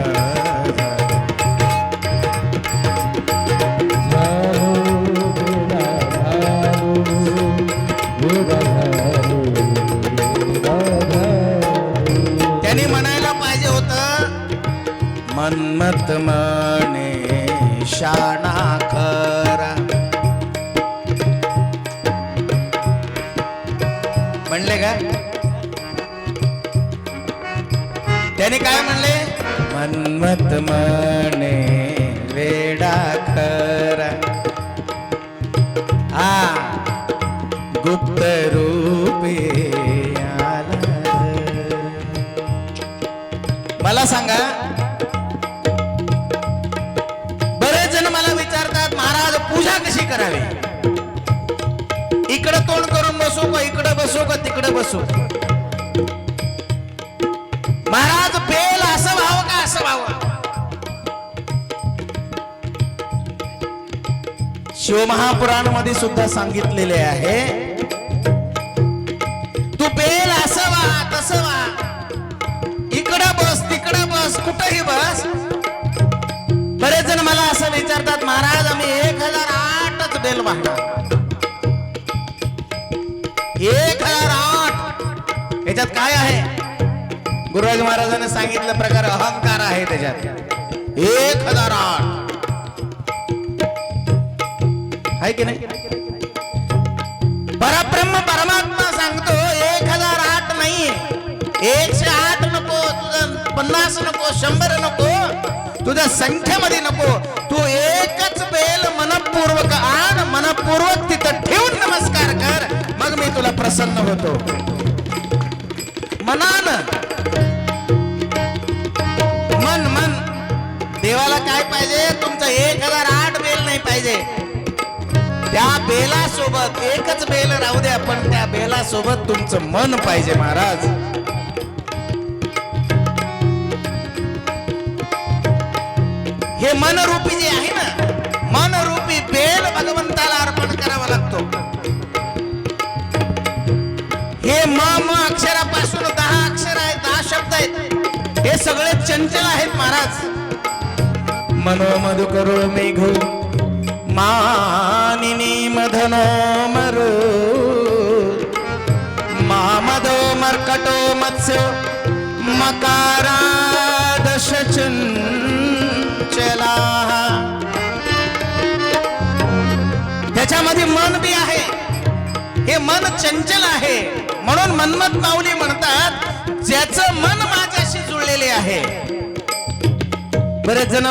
त्यांनी म्हणायला पाहिजे होतं मन्मथ म्हणे शाणा खरा. म्हणले का त्याने काय म्हणले? मन्मथ म्हणे वेडा खरा, गुप्त रूपे आला. मला सांगा, बरेच जण मला विचारतात महाराज पूजा कशी करावी, इकडं तोंड करून बसू का, इकडं बसू का, तिकडं बसू. महाराज बेल असं व्हावं का असं व्हावं? शिवमहापुराण मध्ये सुद्धा सांगितलेले आहे, तू बेल असं व्हा तसं व्हा, इकडं बस तिकडं बस कुठंही बस. बरेच जण मला असं विचारतात महाराज आम्ही 1008च बेल वाहणार. 1008 याच्यात काय आहे? गुरुराज महाराजांनी सांगितलं प्रकार अहंकार आहे त्याच्यात. 1008 आहे की नाही? परब्रह्म परमात्मा सांगतो 1008 नाही, 108 नको, तुझं 50 नको, 100 नको, तुझ्या संख्येमध्ये नको, तू एकच बेल मनपूर्वक आण, मनपूर्वक तिथं ठेवून नमस्कार कर, मग मी तुला प्रसन्न होतो. मनानं मन देवाला काय पाहिजे? तुमचं 1008 बेल नाही पाहिजे, त्या बेला सोबत एकच बेल राहू द्या, पण त्या बेला सोबत तुमचं मन पाहिजे महाराज. हे मनरूपी जे आहे ना, मनरूपी बेल भगवंताला अर्पण करावा लागतो. हे म अक्षरापासून 10 अक्षर आहेत, 10 शब्द आहेत, हे सगळे चंचल आहेत महाराज. मनोमधुकरो मेघो मानिनी मधनो मरो, मामदो मर्कटो मत्स्य मकारादश चंचला. त्याच्यामध्ये मन बी आहे, हे मन चंचल आहे, म्हणून मन्मथ माऊली म्हणतात ज्याचं मन माझ्याशी जुळलेले आहे. बरेच जण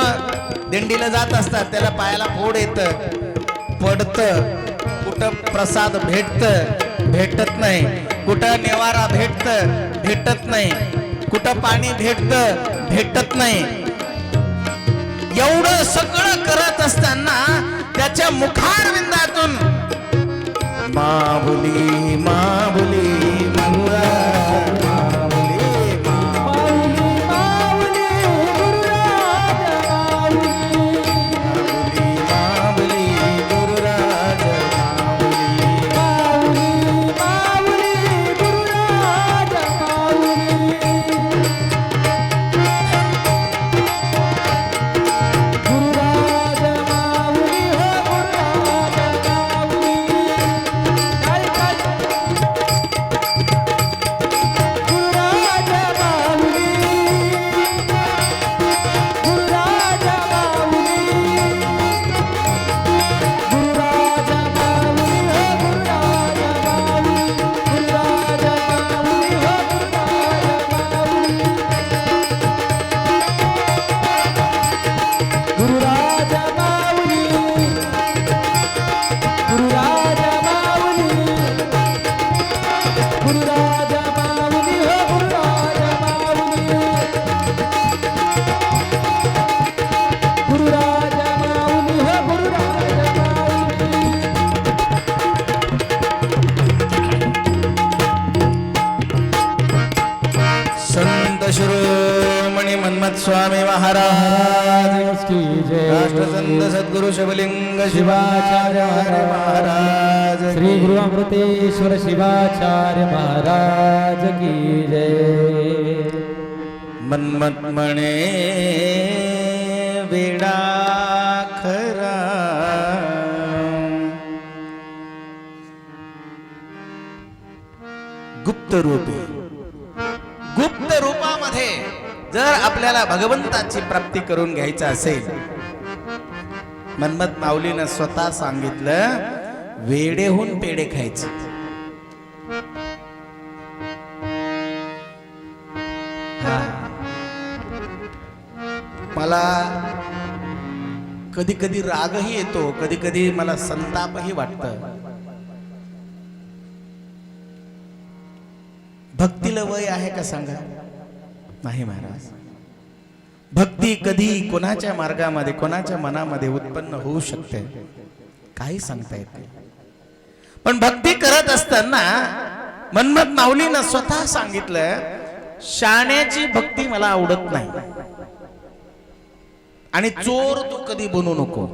दिंडीला जात असतात, त्याला पायाला फोड येतं, पडतं, कुठं प्रसाद भेटत नाही, कुठं निवारा भेटत नाही, कुठं पाणी भेटत नाही. एवढं सगळं करत असताना त्याच्या मुखारविंदातून माऊली माऊली मंगळा शिरोमणी मन्मथ स्वामी महाराज की जय. राष्ट्रसंत सद्गुरु शिवलिंग शिवाचार्य महाराज, श्री गुरु अमृतेश्वर शिवाचार्य महाराज की जय. मन्मथ म्हणे वेडा खरा, गुप्त रूपी. गुप्त रूपामध्ये जर आपल्याला भगवंताची प्राप्ती करून घ्यायचं असेल, मन्मथ माऊलीनं स्वतः सांगितलं वेडेहून पेढे खायचे. मला कधी कधी रागही येतो, कधी कधी मला संतापही वाटतं. भक्तीला वय आहे का सांगा? नाही महाराज. भक्ती कधी कोणाच्या मार्गामध्ये, कोणाच्या मनामध्ये उत्पन्न होऊ शकते, काही सांगता येत नाही. पण भक्ती करत असताना मन्मथ माऊलीनं स्वतः सांगितलं, शाण्याची भक्ती मला आवडत नाही आणि चोर तू कधी बनू नको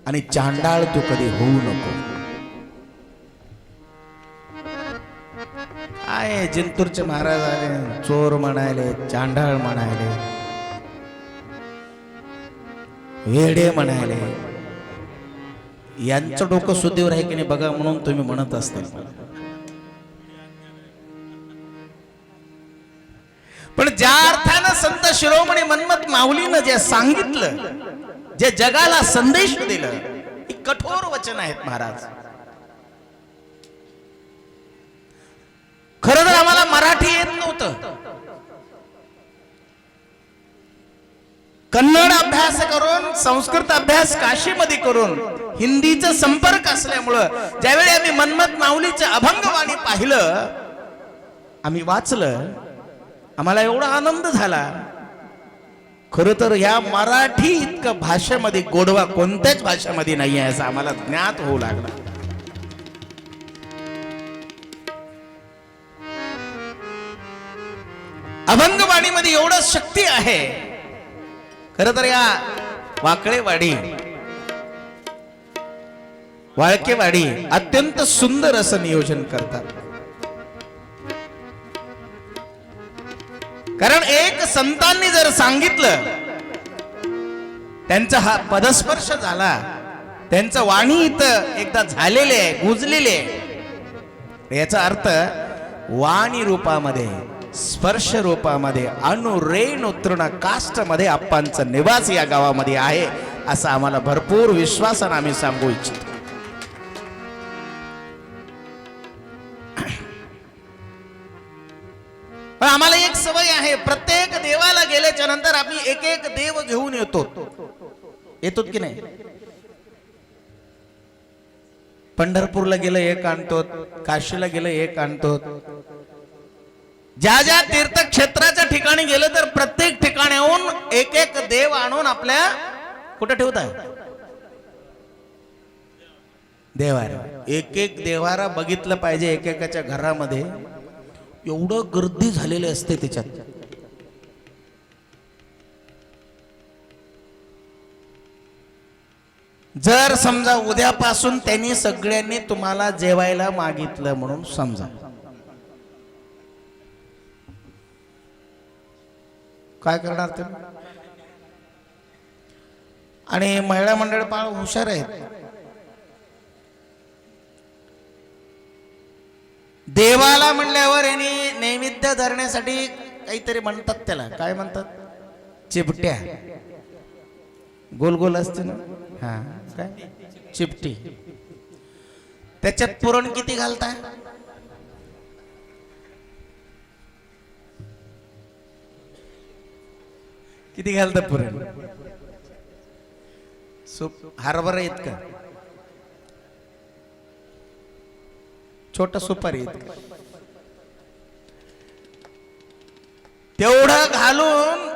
आणि चांडाळ तू कधी होऊ नको. आहे जिंतूरचे महाराज आले, चोर म्हणायले, चांडाळ म्हणायले, वेडे म्हणायले. यांचं डोकं सुधीवर आहे की नाही बघा, म्हणून तुम्ही म्हणत असतील. पण ज्या अर्थानं संत शिरोमणी मन्मथ माऊलीनं जे सांगितलं, जे जगाला संदेश दिलं, ही कठोर वचन आहेत महाराज. खरं तर आम्हाला मराठी येत नव्हतं. कन्नड अभ्यास करून, संस्कृत अभ्यास काशीमध्ये करून, हिंदीचा संपर्क असल्यामुळं ज्यावेळी आम्ही मन्मथ माऊलीचं अभंगवाणी पाहिलं, आम्ही वाचलं, आम्हाला एवढा आनंद झाला. खरं तर या मराठी इतकं भाषेमध्ये गोडवा कोणत्याच भाषेमध्ये नाही आहे असं आम्हाला ज्ञात होऊ लागला. अभंगवाणीमध्ये एवढं शक्ती आहे. खरं तर या वाकळेवाडी, वाळकेवाडी अत्यंत सुंदर असं नियोजन करतात. कारण एक संतांनी जर सांगितलं, त्यांचा हा पदस्पर्श झाला, त्यांचं वाणी इथं एकदा झालेले आहे, गुजलेले आहे, याचा अर्थ वाणी रूपामध्ये, स्पर्श रूपामध्ये, अनुरेणू तृण काष्ठमध्ये आप्पांचा निवास या गावामध्ये आहे असं आम्हाला भरपूर विश्वासाने आम्ही सांगू इच्छितो. पण आम्हाला एक सवय आहे, प्रत्येक देवाला गेल्याच्या नंतर आम्ही एक एक देव घेऊन येतो की नाही? पंढरपूरला गेलं एक आणतो, काशीला गेलं एक आणतो. ज्या ज्या तीर्थक्षेत्राच्या ठिकाणी गेलं तर प्रत्येक ठिकाणाहून एक एक देव आणून आपल्या कुठे ठेवताय? देवारा. एक एक देवारा बघितलं पाहिजे. एकेकाच्या घरामध्ये एवढं गर्दी झालेली असते त्याच्यात. जर समजा उद्यापासून त्यांनी सगळ्यांनी तुम्हाला जेवायला मागितलं म्हणून समजा, काय करणार ते? आणि महिला मंडळ फार हुशार आहेत. देवाला म्हणल्यावर यांनी नैवेद्य धरण्यासाठी काहीतरी म्हणतात, त्याला काय म्हणतात? चिपट्या. गोल गोल असते ना, हा काय चिपटी. त्याच्यात पुरण किती घालताय? किती घालता पुरण? हरभरा इतका, छोट सुपारी इतका, तेवढं घालून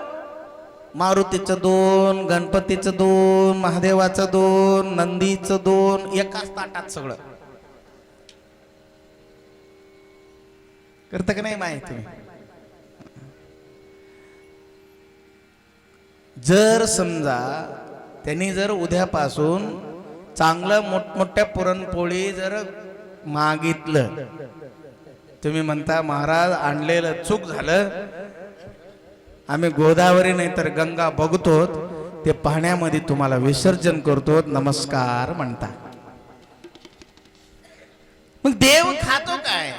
मारुतीचं 2, गणपतीचं 2, महादेवाचं 2, नंदीचं 2 एकाच ताटात सगळं करतं का नाही माहिती? जर समजा त्यांनी जर उद्यापासून चांगलं मोठमोठ्या पुरणपोळी जर मागितलं, तुम्ही म्हणता महाराज आणलेलं चूक झालं, आम्ही गोदावरी नाही तर गंगा बघतो, ते पाण्यामध्ये तुम्हाला विसर्जन करतो, नमस्कार म्हणता. मग देव खातो काय?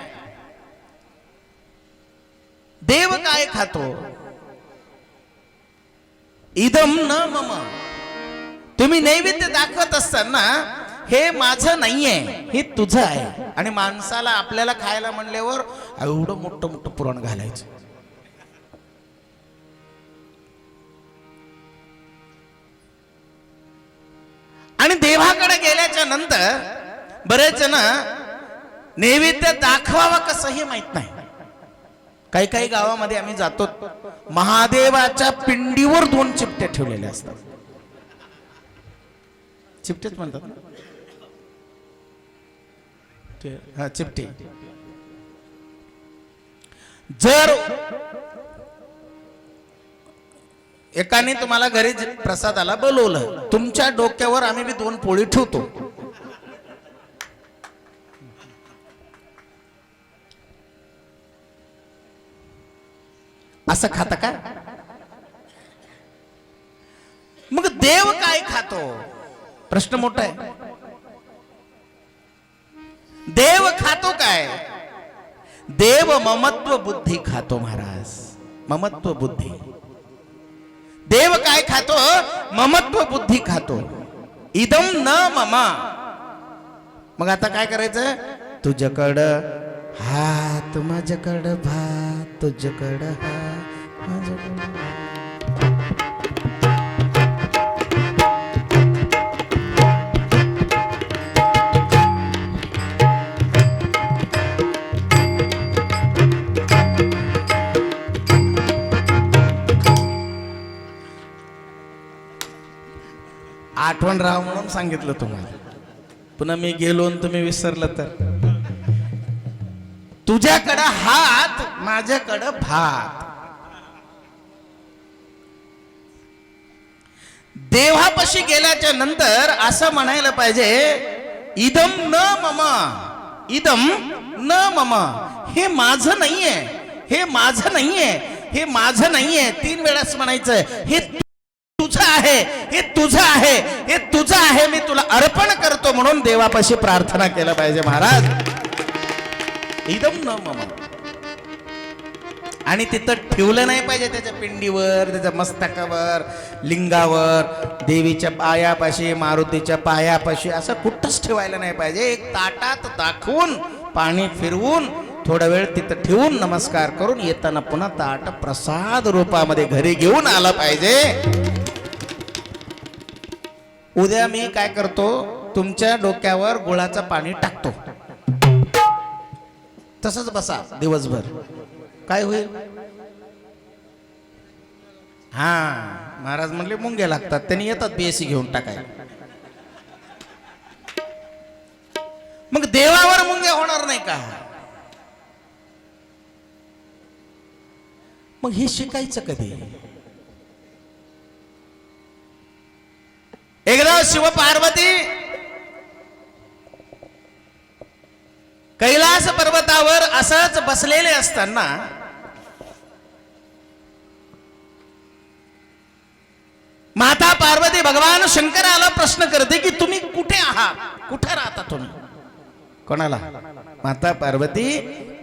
देव काय खातो? इदम न मम. तुम्ही नैवेद्य दाखवत असताना हे माझं नाहीये, हे तुझं आहे. आणि माणसाला आपल्याला खायला म्हणल्यावर एवढं मोठं मोठं पुरण घालायचं. केल्याच्या नंतर बरेच जण नैवेद्य दाखवावं कसं हे माहित नाही. काही काही गावामध्ये आम्ही जातो, महादेवाच्या पिंडीवर 2 चिमटे ठेवलेले असतात. चिमटेच म्हणतात ना ते, हा चिमटे. जर एकाने तुम्हाला घरी प्रसादाला बोलवलं, तुमच्या डोक्यावर आम्ही 2 पोळी ठेवतो. असं खाता का? मग देव काय खातो? प्रश्न मोठा आहे. देव खातो काय? देव ममत्व बुद्धी खातो महाराज, ममत्व बुद्धी. देव काय खातो? ममत्व बुद्धी खातो. इदम न ममा. मग आता काय करायचं? तुझ्याकडं हात, माझ्याकडं भात, तुझ्याकडं हात, माझ्याकडं. आठवण राहा म्हणून सांगितलं तुम्हाला. पुन्हा मी गेलो आणि तुम्ही विसरलं तर. तुझ्याकडं हात, माझ्याकडं भात. देवापाशी गेल्याच्या नंतर असं म्हणायला पाहिजे, इदम न मम, इदम न मम. हे माझं नाहीये, हे माझं नाहीये, हे माझं नाहीये. 3 वेळाच म्हणायचं. हे तुझं आहे, हे तुझं आहे, हे तुझं आहे. मी तुला अर्पण करतो म्हणून देवापाशी प्रार्थना केलं पाहिजे महाराज. इदम न मम. आणि तिथं ठेवलं नाही पाहिजे त्याच्या पिंडीवर, त्याच्या मस्तकावर, लिंगावर, देवीच्या पायापाशी, मारुतीच्या पायापाशी असं कुठंच ठेवायला नाही पाहिजे. एक ताटात दाखवून, पाणी फिरवून, थोडा वेळ तिथं ठेवून नमस्कार करून येताना पुन्हा ताट प्रसाद रूपामध्ये घरी घेऊन आला पाहिजे. उद्या मी काय करतो, तुमच्या डोक्यावर गुळाचं पाणी टाकतो. तसंच बसा दिवसभर. काय होईल? हा, महाराज म्हणले मुंग्या लागतात, त्यांनी येतात बीएससी घेऊन टाकायला. मग देवावर मुंग्या होणार नाही का? मग हे शिकायचं कधी? एकदा शिव पार्वती कैलास पर्वतावर असंच बसलेले असताना माता पार्वती भगवान शंकराला प्रश्न करते की तुम्ही कुठे आहात, कुठे राहता तुम्ही? कोणाला? माता पार्वती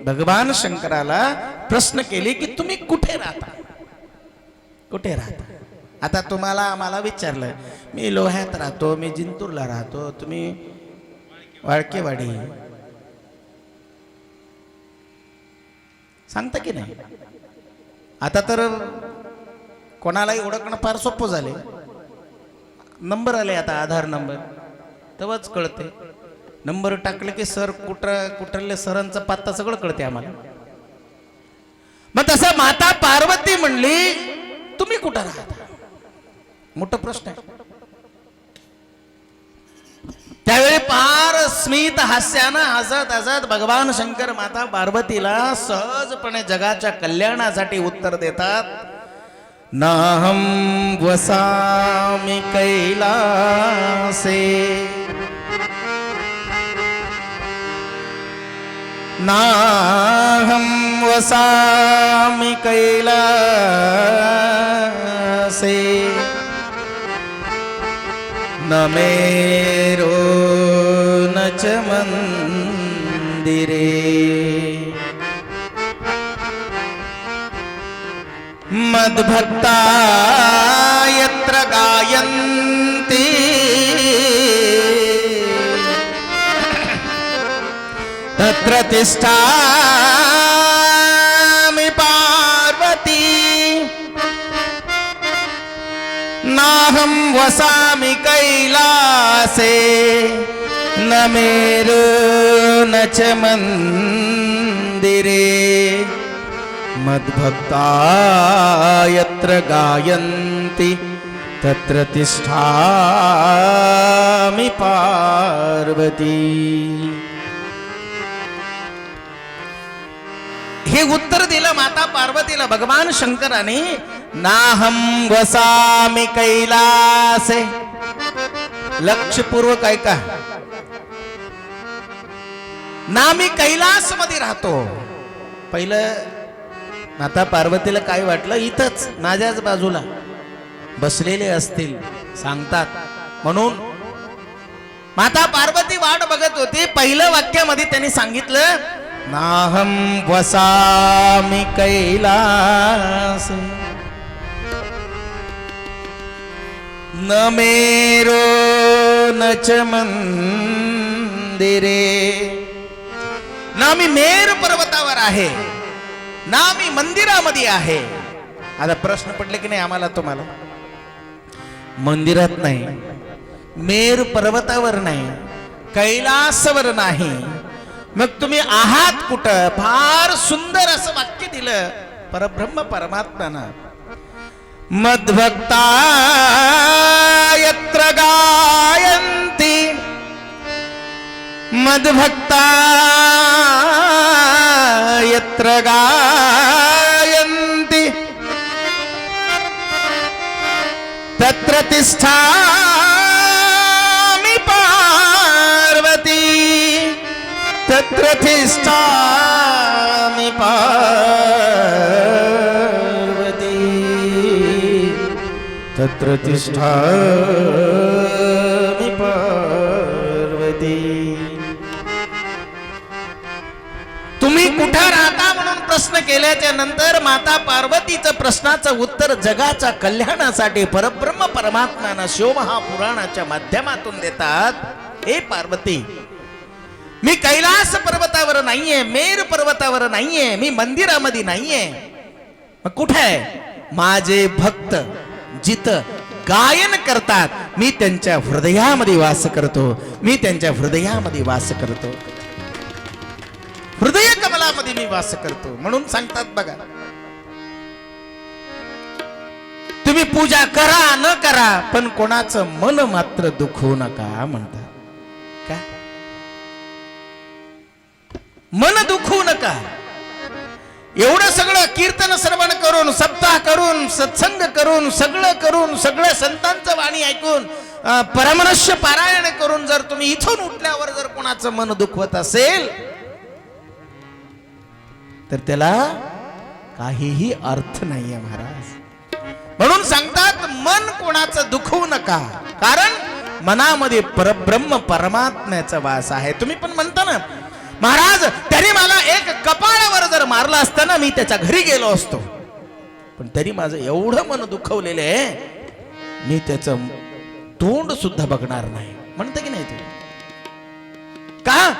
भगवान शंकराला प्रश्न केले की तुम्ही कुठे राहता, कुठे राहता? आता तुम्हाला आम्हाला विचारलं, मी लोह्यात राहतो, मी जिंतूरला राहतो, तुम्ही वाळकेवाडी, सांगता की नाही? आता तर कोणालाही ओळखणं फार सोपं झाले. नंबर आले आता, आधार नंबर, तेव्हाच कळते. नंबर टाकले की सर कुठल्या सरांचा पत्ता सगळं कळते आम्हाला. मग तसं माता पार्वती म्हणली तुम्ही कुठं राहता? मोठा प्रश्न आहे. त्यावेळी फार स्मित हास्यानं हसत हसत भगवान शंकर माता पार्वतीला सहजपणे जगाच्या कल्याणासाठी उत्तर देतात. नाहं वसामि कैलासे, नाहं वसामि कैलासे, न मेरो न च मंदिरे, मद्भक्ता यत्र गायन्ति तत्र तिष्ठामि पार्वती, नाहं वसामि कैलासे, न मेरु न च मन्दिरे मद्भक्ता यत्र गायन्ति तत्र तिष्ठामि पार्वती. हे उत्तर दिलं माता पार्वतीला भगवान शंकराने. नाहं वसामि कैलासे. लक्षपूर्वक ऐका. ना मी कैलास मध्ये राहतो. पहिलं माता पार्वतीला काय वाटलं, इथंच माझ्याच बाजूला बसलेले असतील सांगतात म्हणून माता पार्वती वाट बघत होती. पहिलं वाक्यामध्ये त्यांनी सांगितलं नाहं वसामि कैलासे न मेरो न च मंदिरे. ना मी मेर पर्वतावर आहे ना मी मंदिरामध्ये आहे. आता प्रश्न पडले की नाही आम्हाला तुम्हाला. मंदिरात नाही, मेर पर्वतावर नाही, कैलासवर नाही, मग तुम्ही आहात कुठं? फार सुंदर असं वाक्य दिलं परब्रह्म परमात्म्यानं. मद्भक्ता यत्र गायन्ति मद्भक्ता यत्र गायन्ति तत्र तिष्ठामि पार्वती. तत्र तिष्ठामि पार्वती. तत्र तिष्ठामि पार्वती. तुम्ही कुठं राहता म्हणून प्रश्न केल्याच्या नंतर माता पार्वतीचं प्रश्नाचं उत्तर जगाच्या कल्याणासाठी परब्रह्म परमात्म्यानं शिवमहापुराणाच्या माध्यमातून देतात. हे पार्वती, मी कैलास पर्वतावर नाहीये, मेर पर्वतावर नाहीये, मी मंदिरामध्ये नाहीये. मग कुठे आहे? माझे भक्त जिथं गायन करतात मी त्यांच्या हृदयामध्ये वास करतो. मी त्यांच्या हृदयामध्ये वास करतो. हृदय कमलामध्ये मी वास करतो. म्हणून सांगतात बघा, तुम्ही पूजा करा न करा पण कोणाचं मन मात्र दुखवू नका म्हणतात. का मन दुखवू नका. एवढं सगळं कीर्तन श्रवण करून, सप्ताह करून, सत्संग करून, सगळं करून, सगळं संतांचं वाणी ऐकून, परमनस्य पारायण करून जर तुम्ही इथून उठल्यावर जर कोणाचं मन दुखवत असेल तर त्याला काहीही अर्थ नाहीये महाराज. म्हणून सांगतात मन कोणाचं दुखवू नका, कारण मनामध्ये परब्रह्म परमात्म्याचा वास आहे. तुम्ही पण म्हणता ना महाराज त्यांनी मला एक कपाळावर जर मारला असता ना मी त्याच्या घरी गेलो असतो, पण तरी माझं एवढं मन दुखवलेलं आहे मी त्याचं तोंड सुद्धा बघणार नाही म्हणतं की नाही. तुम्ही का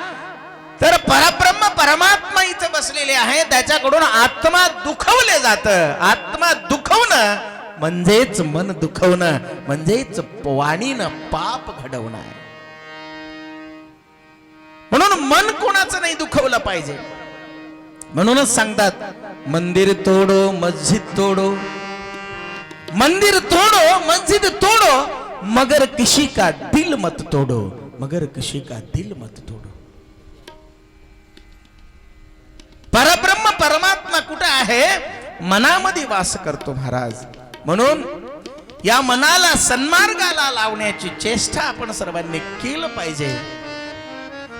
तर परब्रह्म परमात्मा इथं बसलेले आहे, त्याच्याकडून आत्मा दुखवले जातं. आत्मा दुखवणं म्हणजेच मन दुखवणं, म्हणजेच वाणीनं पाप घडवणं आहे. म्हणून मन कोणाचं नाही दुखवलं पाहिजे. म्हणूनच सांगतात मंदिर तोडो मस्जिद तोडो, मंदिर तोडो मस्जिद तोडो, मगर किसी का दिल मत तोडो, मगर किसी का दिल मत तोडो. परब्रह्म परमात्मा कुठे आहे? मनामध्ये वास करतो महाराज. म्हणून या मनाला सन्मार्गाला लावण्याची चेष्टा आपण सर्वांनी केलं पाहिजे.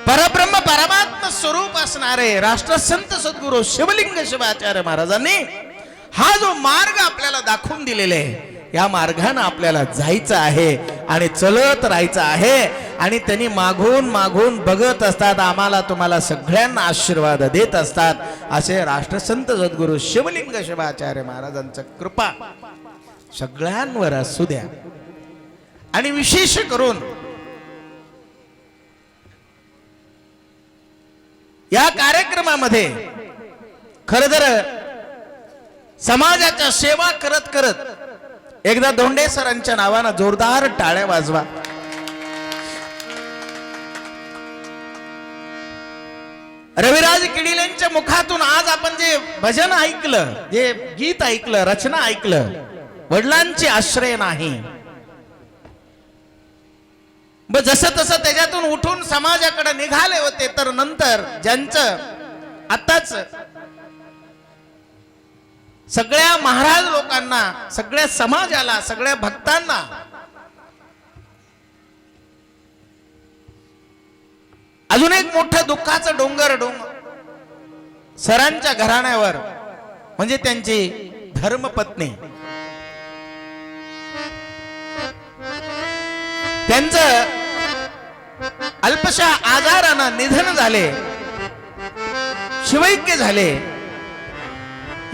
परब्रह्म परमात्मा स्वरूप असणारे राष्ट्रसंत सद्गुरु शिवलिंग शिवाचार्य महाराजांनी हा जो मार्ग आपल्याला दाखवून दिलेला आहे, या मार्गाने आपल्याला जायचं आहे आणि चलत राहायचं आहे. आणि त्यांनी मागून मागून बघत असतात, आम्हाला तुम्हाला सगळ्यांना आशीर्वाद देत असतात. असे राष्ट्रसंत सद्गुरु शिवलिंग शिवाचार्य महाराजांचं कृपा सगळ्यांवर असू द्या. आणि विशेष करून या कार्यक्रमामध्ये खरं तर समाजाच्या सेवा करत करत एकदा धोंडे सरांच्या नावानं जोरदार टाळ्या वाजवा. वडिलांच्या मुखातून आज आपण जे भजन ऐकलं, जे गीत ऐकलं, रचना ऐकलं, वडिलांचे आश्रय नाही. जसं तसं त्याच्यातून उठून समाजाकडे निघाले होते. तर नंतर ज्यांचं आताच सगळ्या महाराज लोकांना, सगळ्या समाजाला, सगळ्या भक्तांना अजून एक मोठं दुःखाचं डोंगर सरांच्या घराण्यावर, म्हणजे त्यांची धर्मपत्नी, त्यांचं अल्पशा आजारानं निधन झाले, शिवैक्य झाले.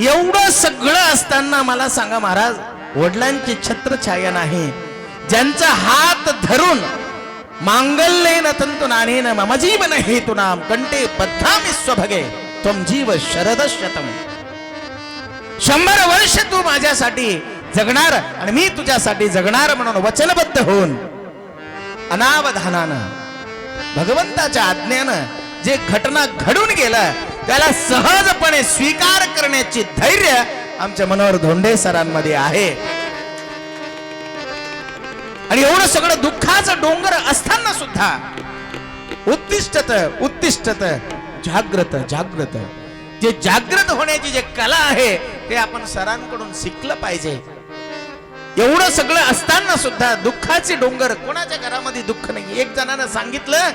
एवढं सगळं असताना मला सांगा महाराज, वडिलांची छत्रछाया नाही. ज्यांचा हात धरून मांगल्येन तंतुनानेन मम जीवन हेतुनाम कंटे बद्धामि स्वभगे त्वं जीव शरदशतम. 100 वर्ष तू माझ्यासाठी जगणार आणि मी तुझ्यासाठी जगणार म्हणून वचनबद्ध होऊन अनावधानानं भगवंताच्या आज्ञेनं जे घटना घडून गेलं त्याला सहजपणे स्वीकार करण्याची धैर्य आमच्या मनोहर धोंडे सरांमध्ये आहे. आणि एवढं सगळं दुःखाचं डोंगर असताना सुद्धा उत्तिष्ठत उत्तिष्ठत जाग्रत जाग्रत, जे जागृत होण्याची जे कला आहे ते आपण सरांकडून शिकलं पाहिजे. एवढं सगळं असताना सुद्धा दुःखाचे डोंगर. कोणाच्या घरामध्ये दुःख नाही. एक जणानं सांगितलं,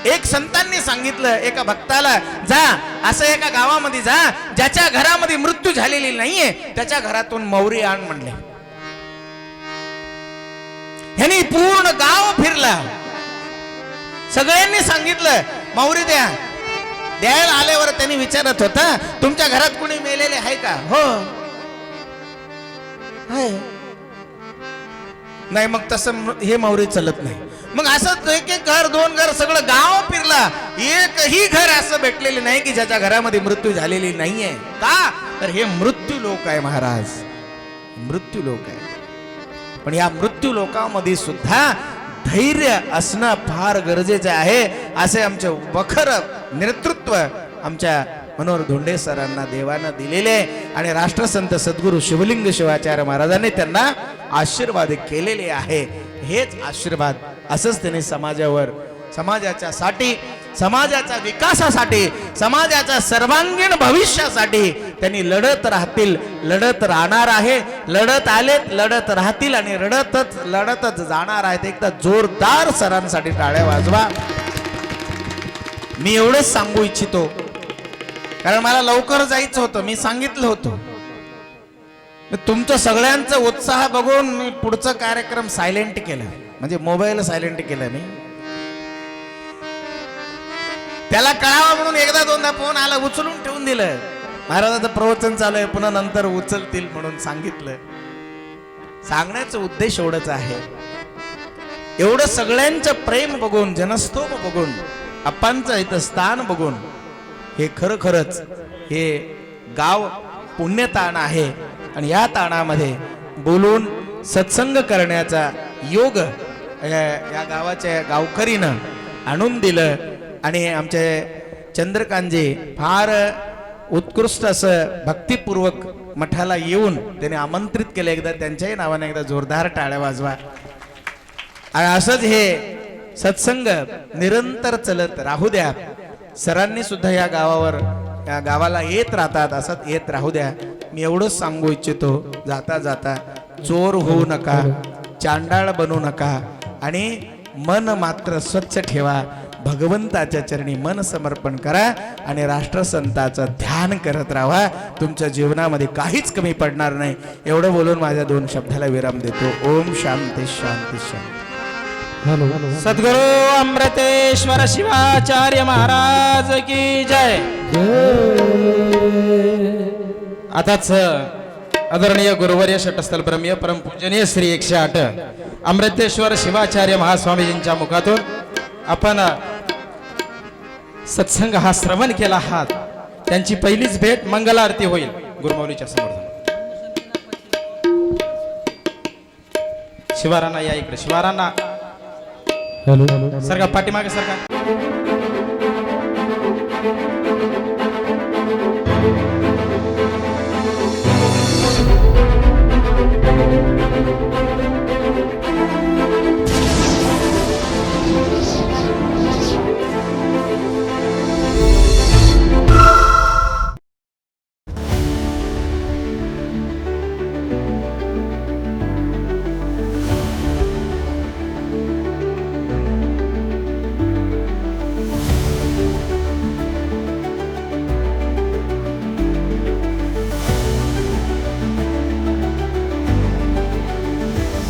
एक संतांनी सांगितलं एका भक्ताला, जा असं एका गावामध्ये जा, ज्याच्या घरामध्ये मृत्यू झालेली नाहीये त्याच्या घरातून मौरी आण म्हणले. ह्यांनी पूर्ण गाव फिरला, सगळ्यांनी सांगितलं मौरी द्या. द्यायला आल्यावर त्यांनी विचारत होता, तुमच्या घरात कोणी मेलेले आहे का? हो आहे. नाही, मग तसं हे मौरी चलत नाही. मग असं एक एक घर, 2 घर, सगळं गाव फिरला, एकही घर असं भेटलेले नाही की ज्याच्या घरामध्ये मृत्यू झालेली नाहीये. का? तर हे मृत्यू लोक आहे महाराज, मृत्यू लोक आहे. पण या मृत्यू लोकांमध्ये सुद्धा धैर्य असणं फार गरजेचं आहे, असे आमचे वखर नेतृत्व आमच्या मनोहर धोंडे सरांना देवानं दिलेले. आणि राष्ट्रसंत सद्गुरू शिवलिंग शिवाचार्य महाराजांनी त्यांना आशीर्वाद केलेले आहे. हेच आशीर्वाद असंच त्यांनी समाजावर, समाजाच्या साठी, समाजाच्या विकासासाठी, समाजाच्या सर्वांगीण भविष्यासाठी त्यांनी लढत राहतील, लढत राहणार आहे, लढत आलेत, लढत राहतील आणि लढतच जाणार आहेत. एकदा जोरदार सरांसाठी टाळ्या वाजवा. मी एवढंच सांगू इच्छितो, कारण मला लवकर जायचं होतं. मी सांगितलं होतं, तुमचं सगळ्यांचा उत्साह बघून मी पुढचा कार्यक्रम सायलेंट केला, म्हणजे मोबाईल सायलेंट केला. मी त्याला कळावं म्हणून एकदा 2दा फोन आला, उचलून ठेवून दिलं. महाराजाचं प्रवचन चालू आहे, पुन्हा नंतर उचलतील म्हणून सांगितलं. सांगण्याचा उद्देश एवढंच आहे. एवढं सगळ्यांचं प्रेम बघून, जनस्तोम बघून, अप्पांचं इथं स्थान बघून, हे खरंच हे गाव पुण्यताण आहे. आणि या ताणामध्ये बोलून सत्संग करण्याचा योग या गावाच्या गावकरीनं आणून दिलं. आणि आमचे चंद्रकांतजी फार उत्कृष्ट असं भक्तिपूर्वक मठाला येऊन त्याने आमंत्रित केलं. एकदा त्यांच्याही नावाने एकदा जोरदार टाळ्या वाजवा. आणि असंच हे सत्संग निरंतर चलत राहू द्या. सरांनी सुद्धा या गावावर, या गावाला येत राहतात, असंच येत राहू द्या. मी एवढंच सांगू इच्छितो, जाता जाता चोर होऊ नका, चांडाळ बनू नका आणि मन मात्र स्वच्छ ठेवा. भगवंताच्या चरणी मन समर्पण करा आणि राष्ट्रसंताचं ध्यान करत राहा. तुमच्या जीवनामध्ये काहीच कमी पडणार नाही. एवढं बोलून माझ्या 2 शब्दाला विराम देतो. ओम शांती शांती शांती. सद्गुरु अमृतेश्वर शिवाचार्य महाराज की जय. आताच आदरणीय गुरुवर्य षटस्थल ब्रह्म परम पूजनीय श्री 108 अमृतेश्वर शिवाचार्य महास्वामीजींच्या मुखातून आपण सत्संग हा श्रवण केला आहात. त्यांची पहिलीच भेट मंगलारती होईल गुरुमौलीच्या समोर. शिवारांना या इकडे, शिवारांना सरका, पाठीमागे सरका.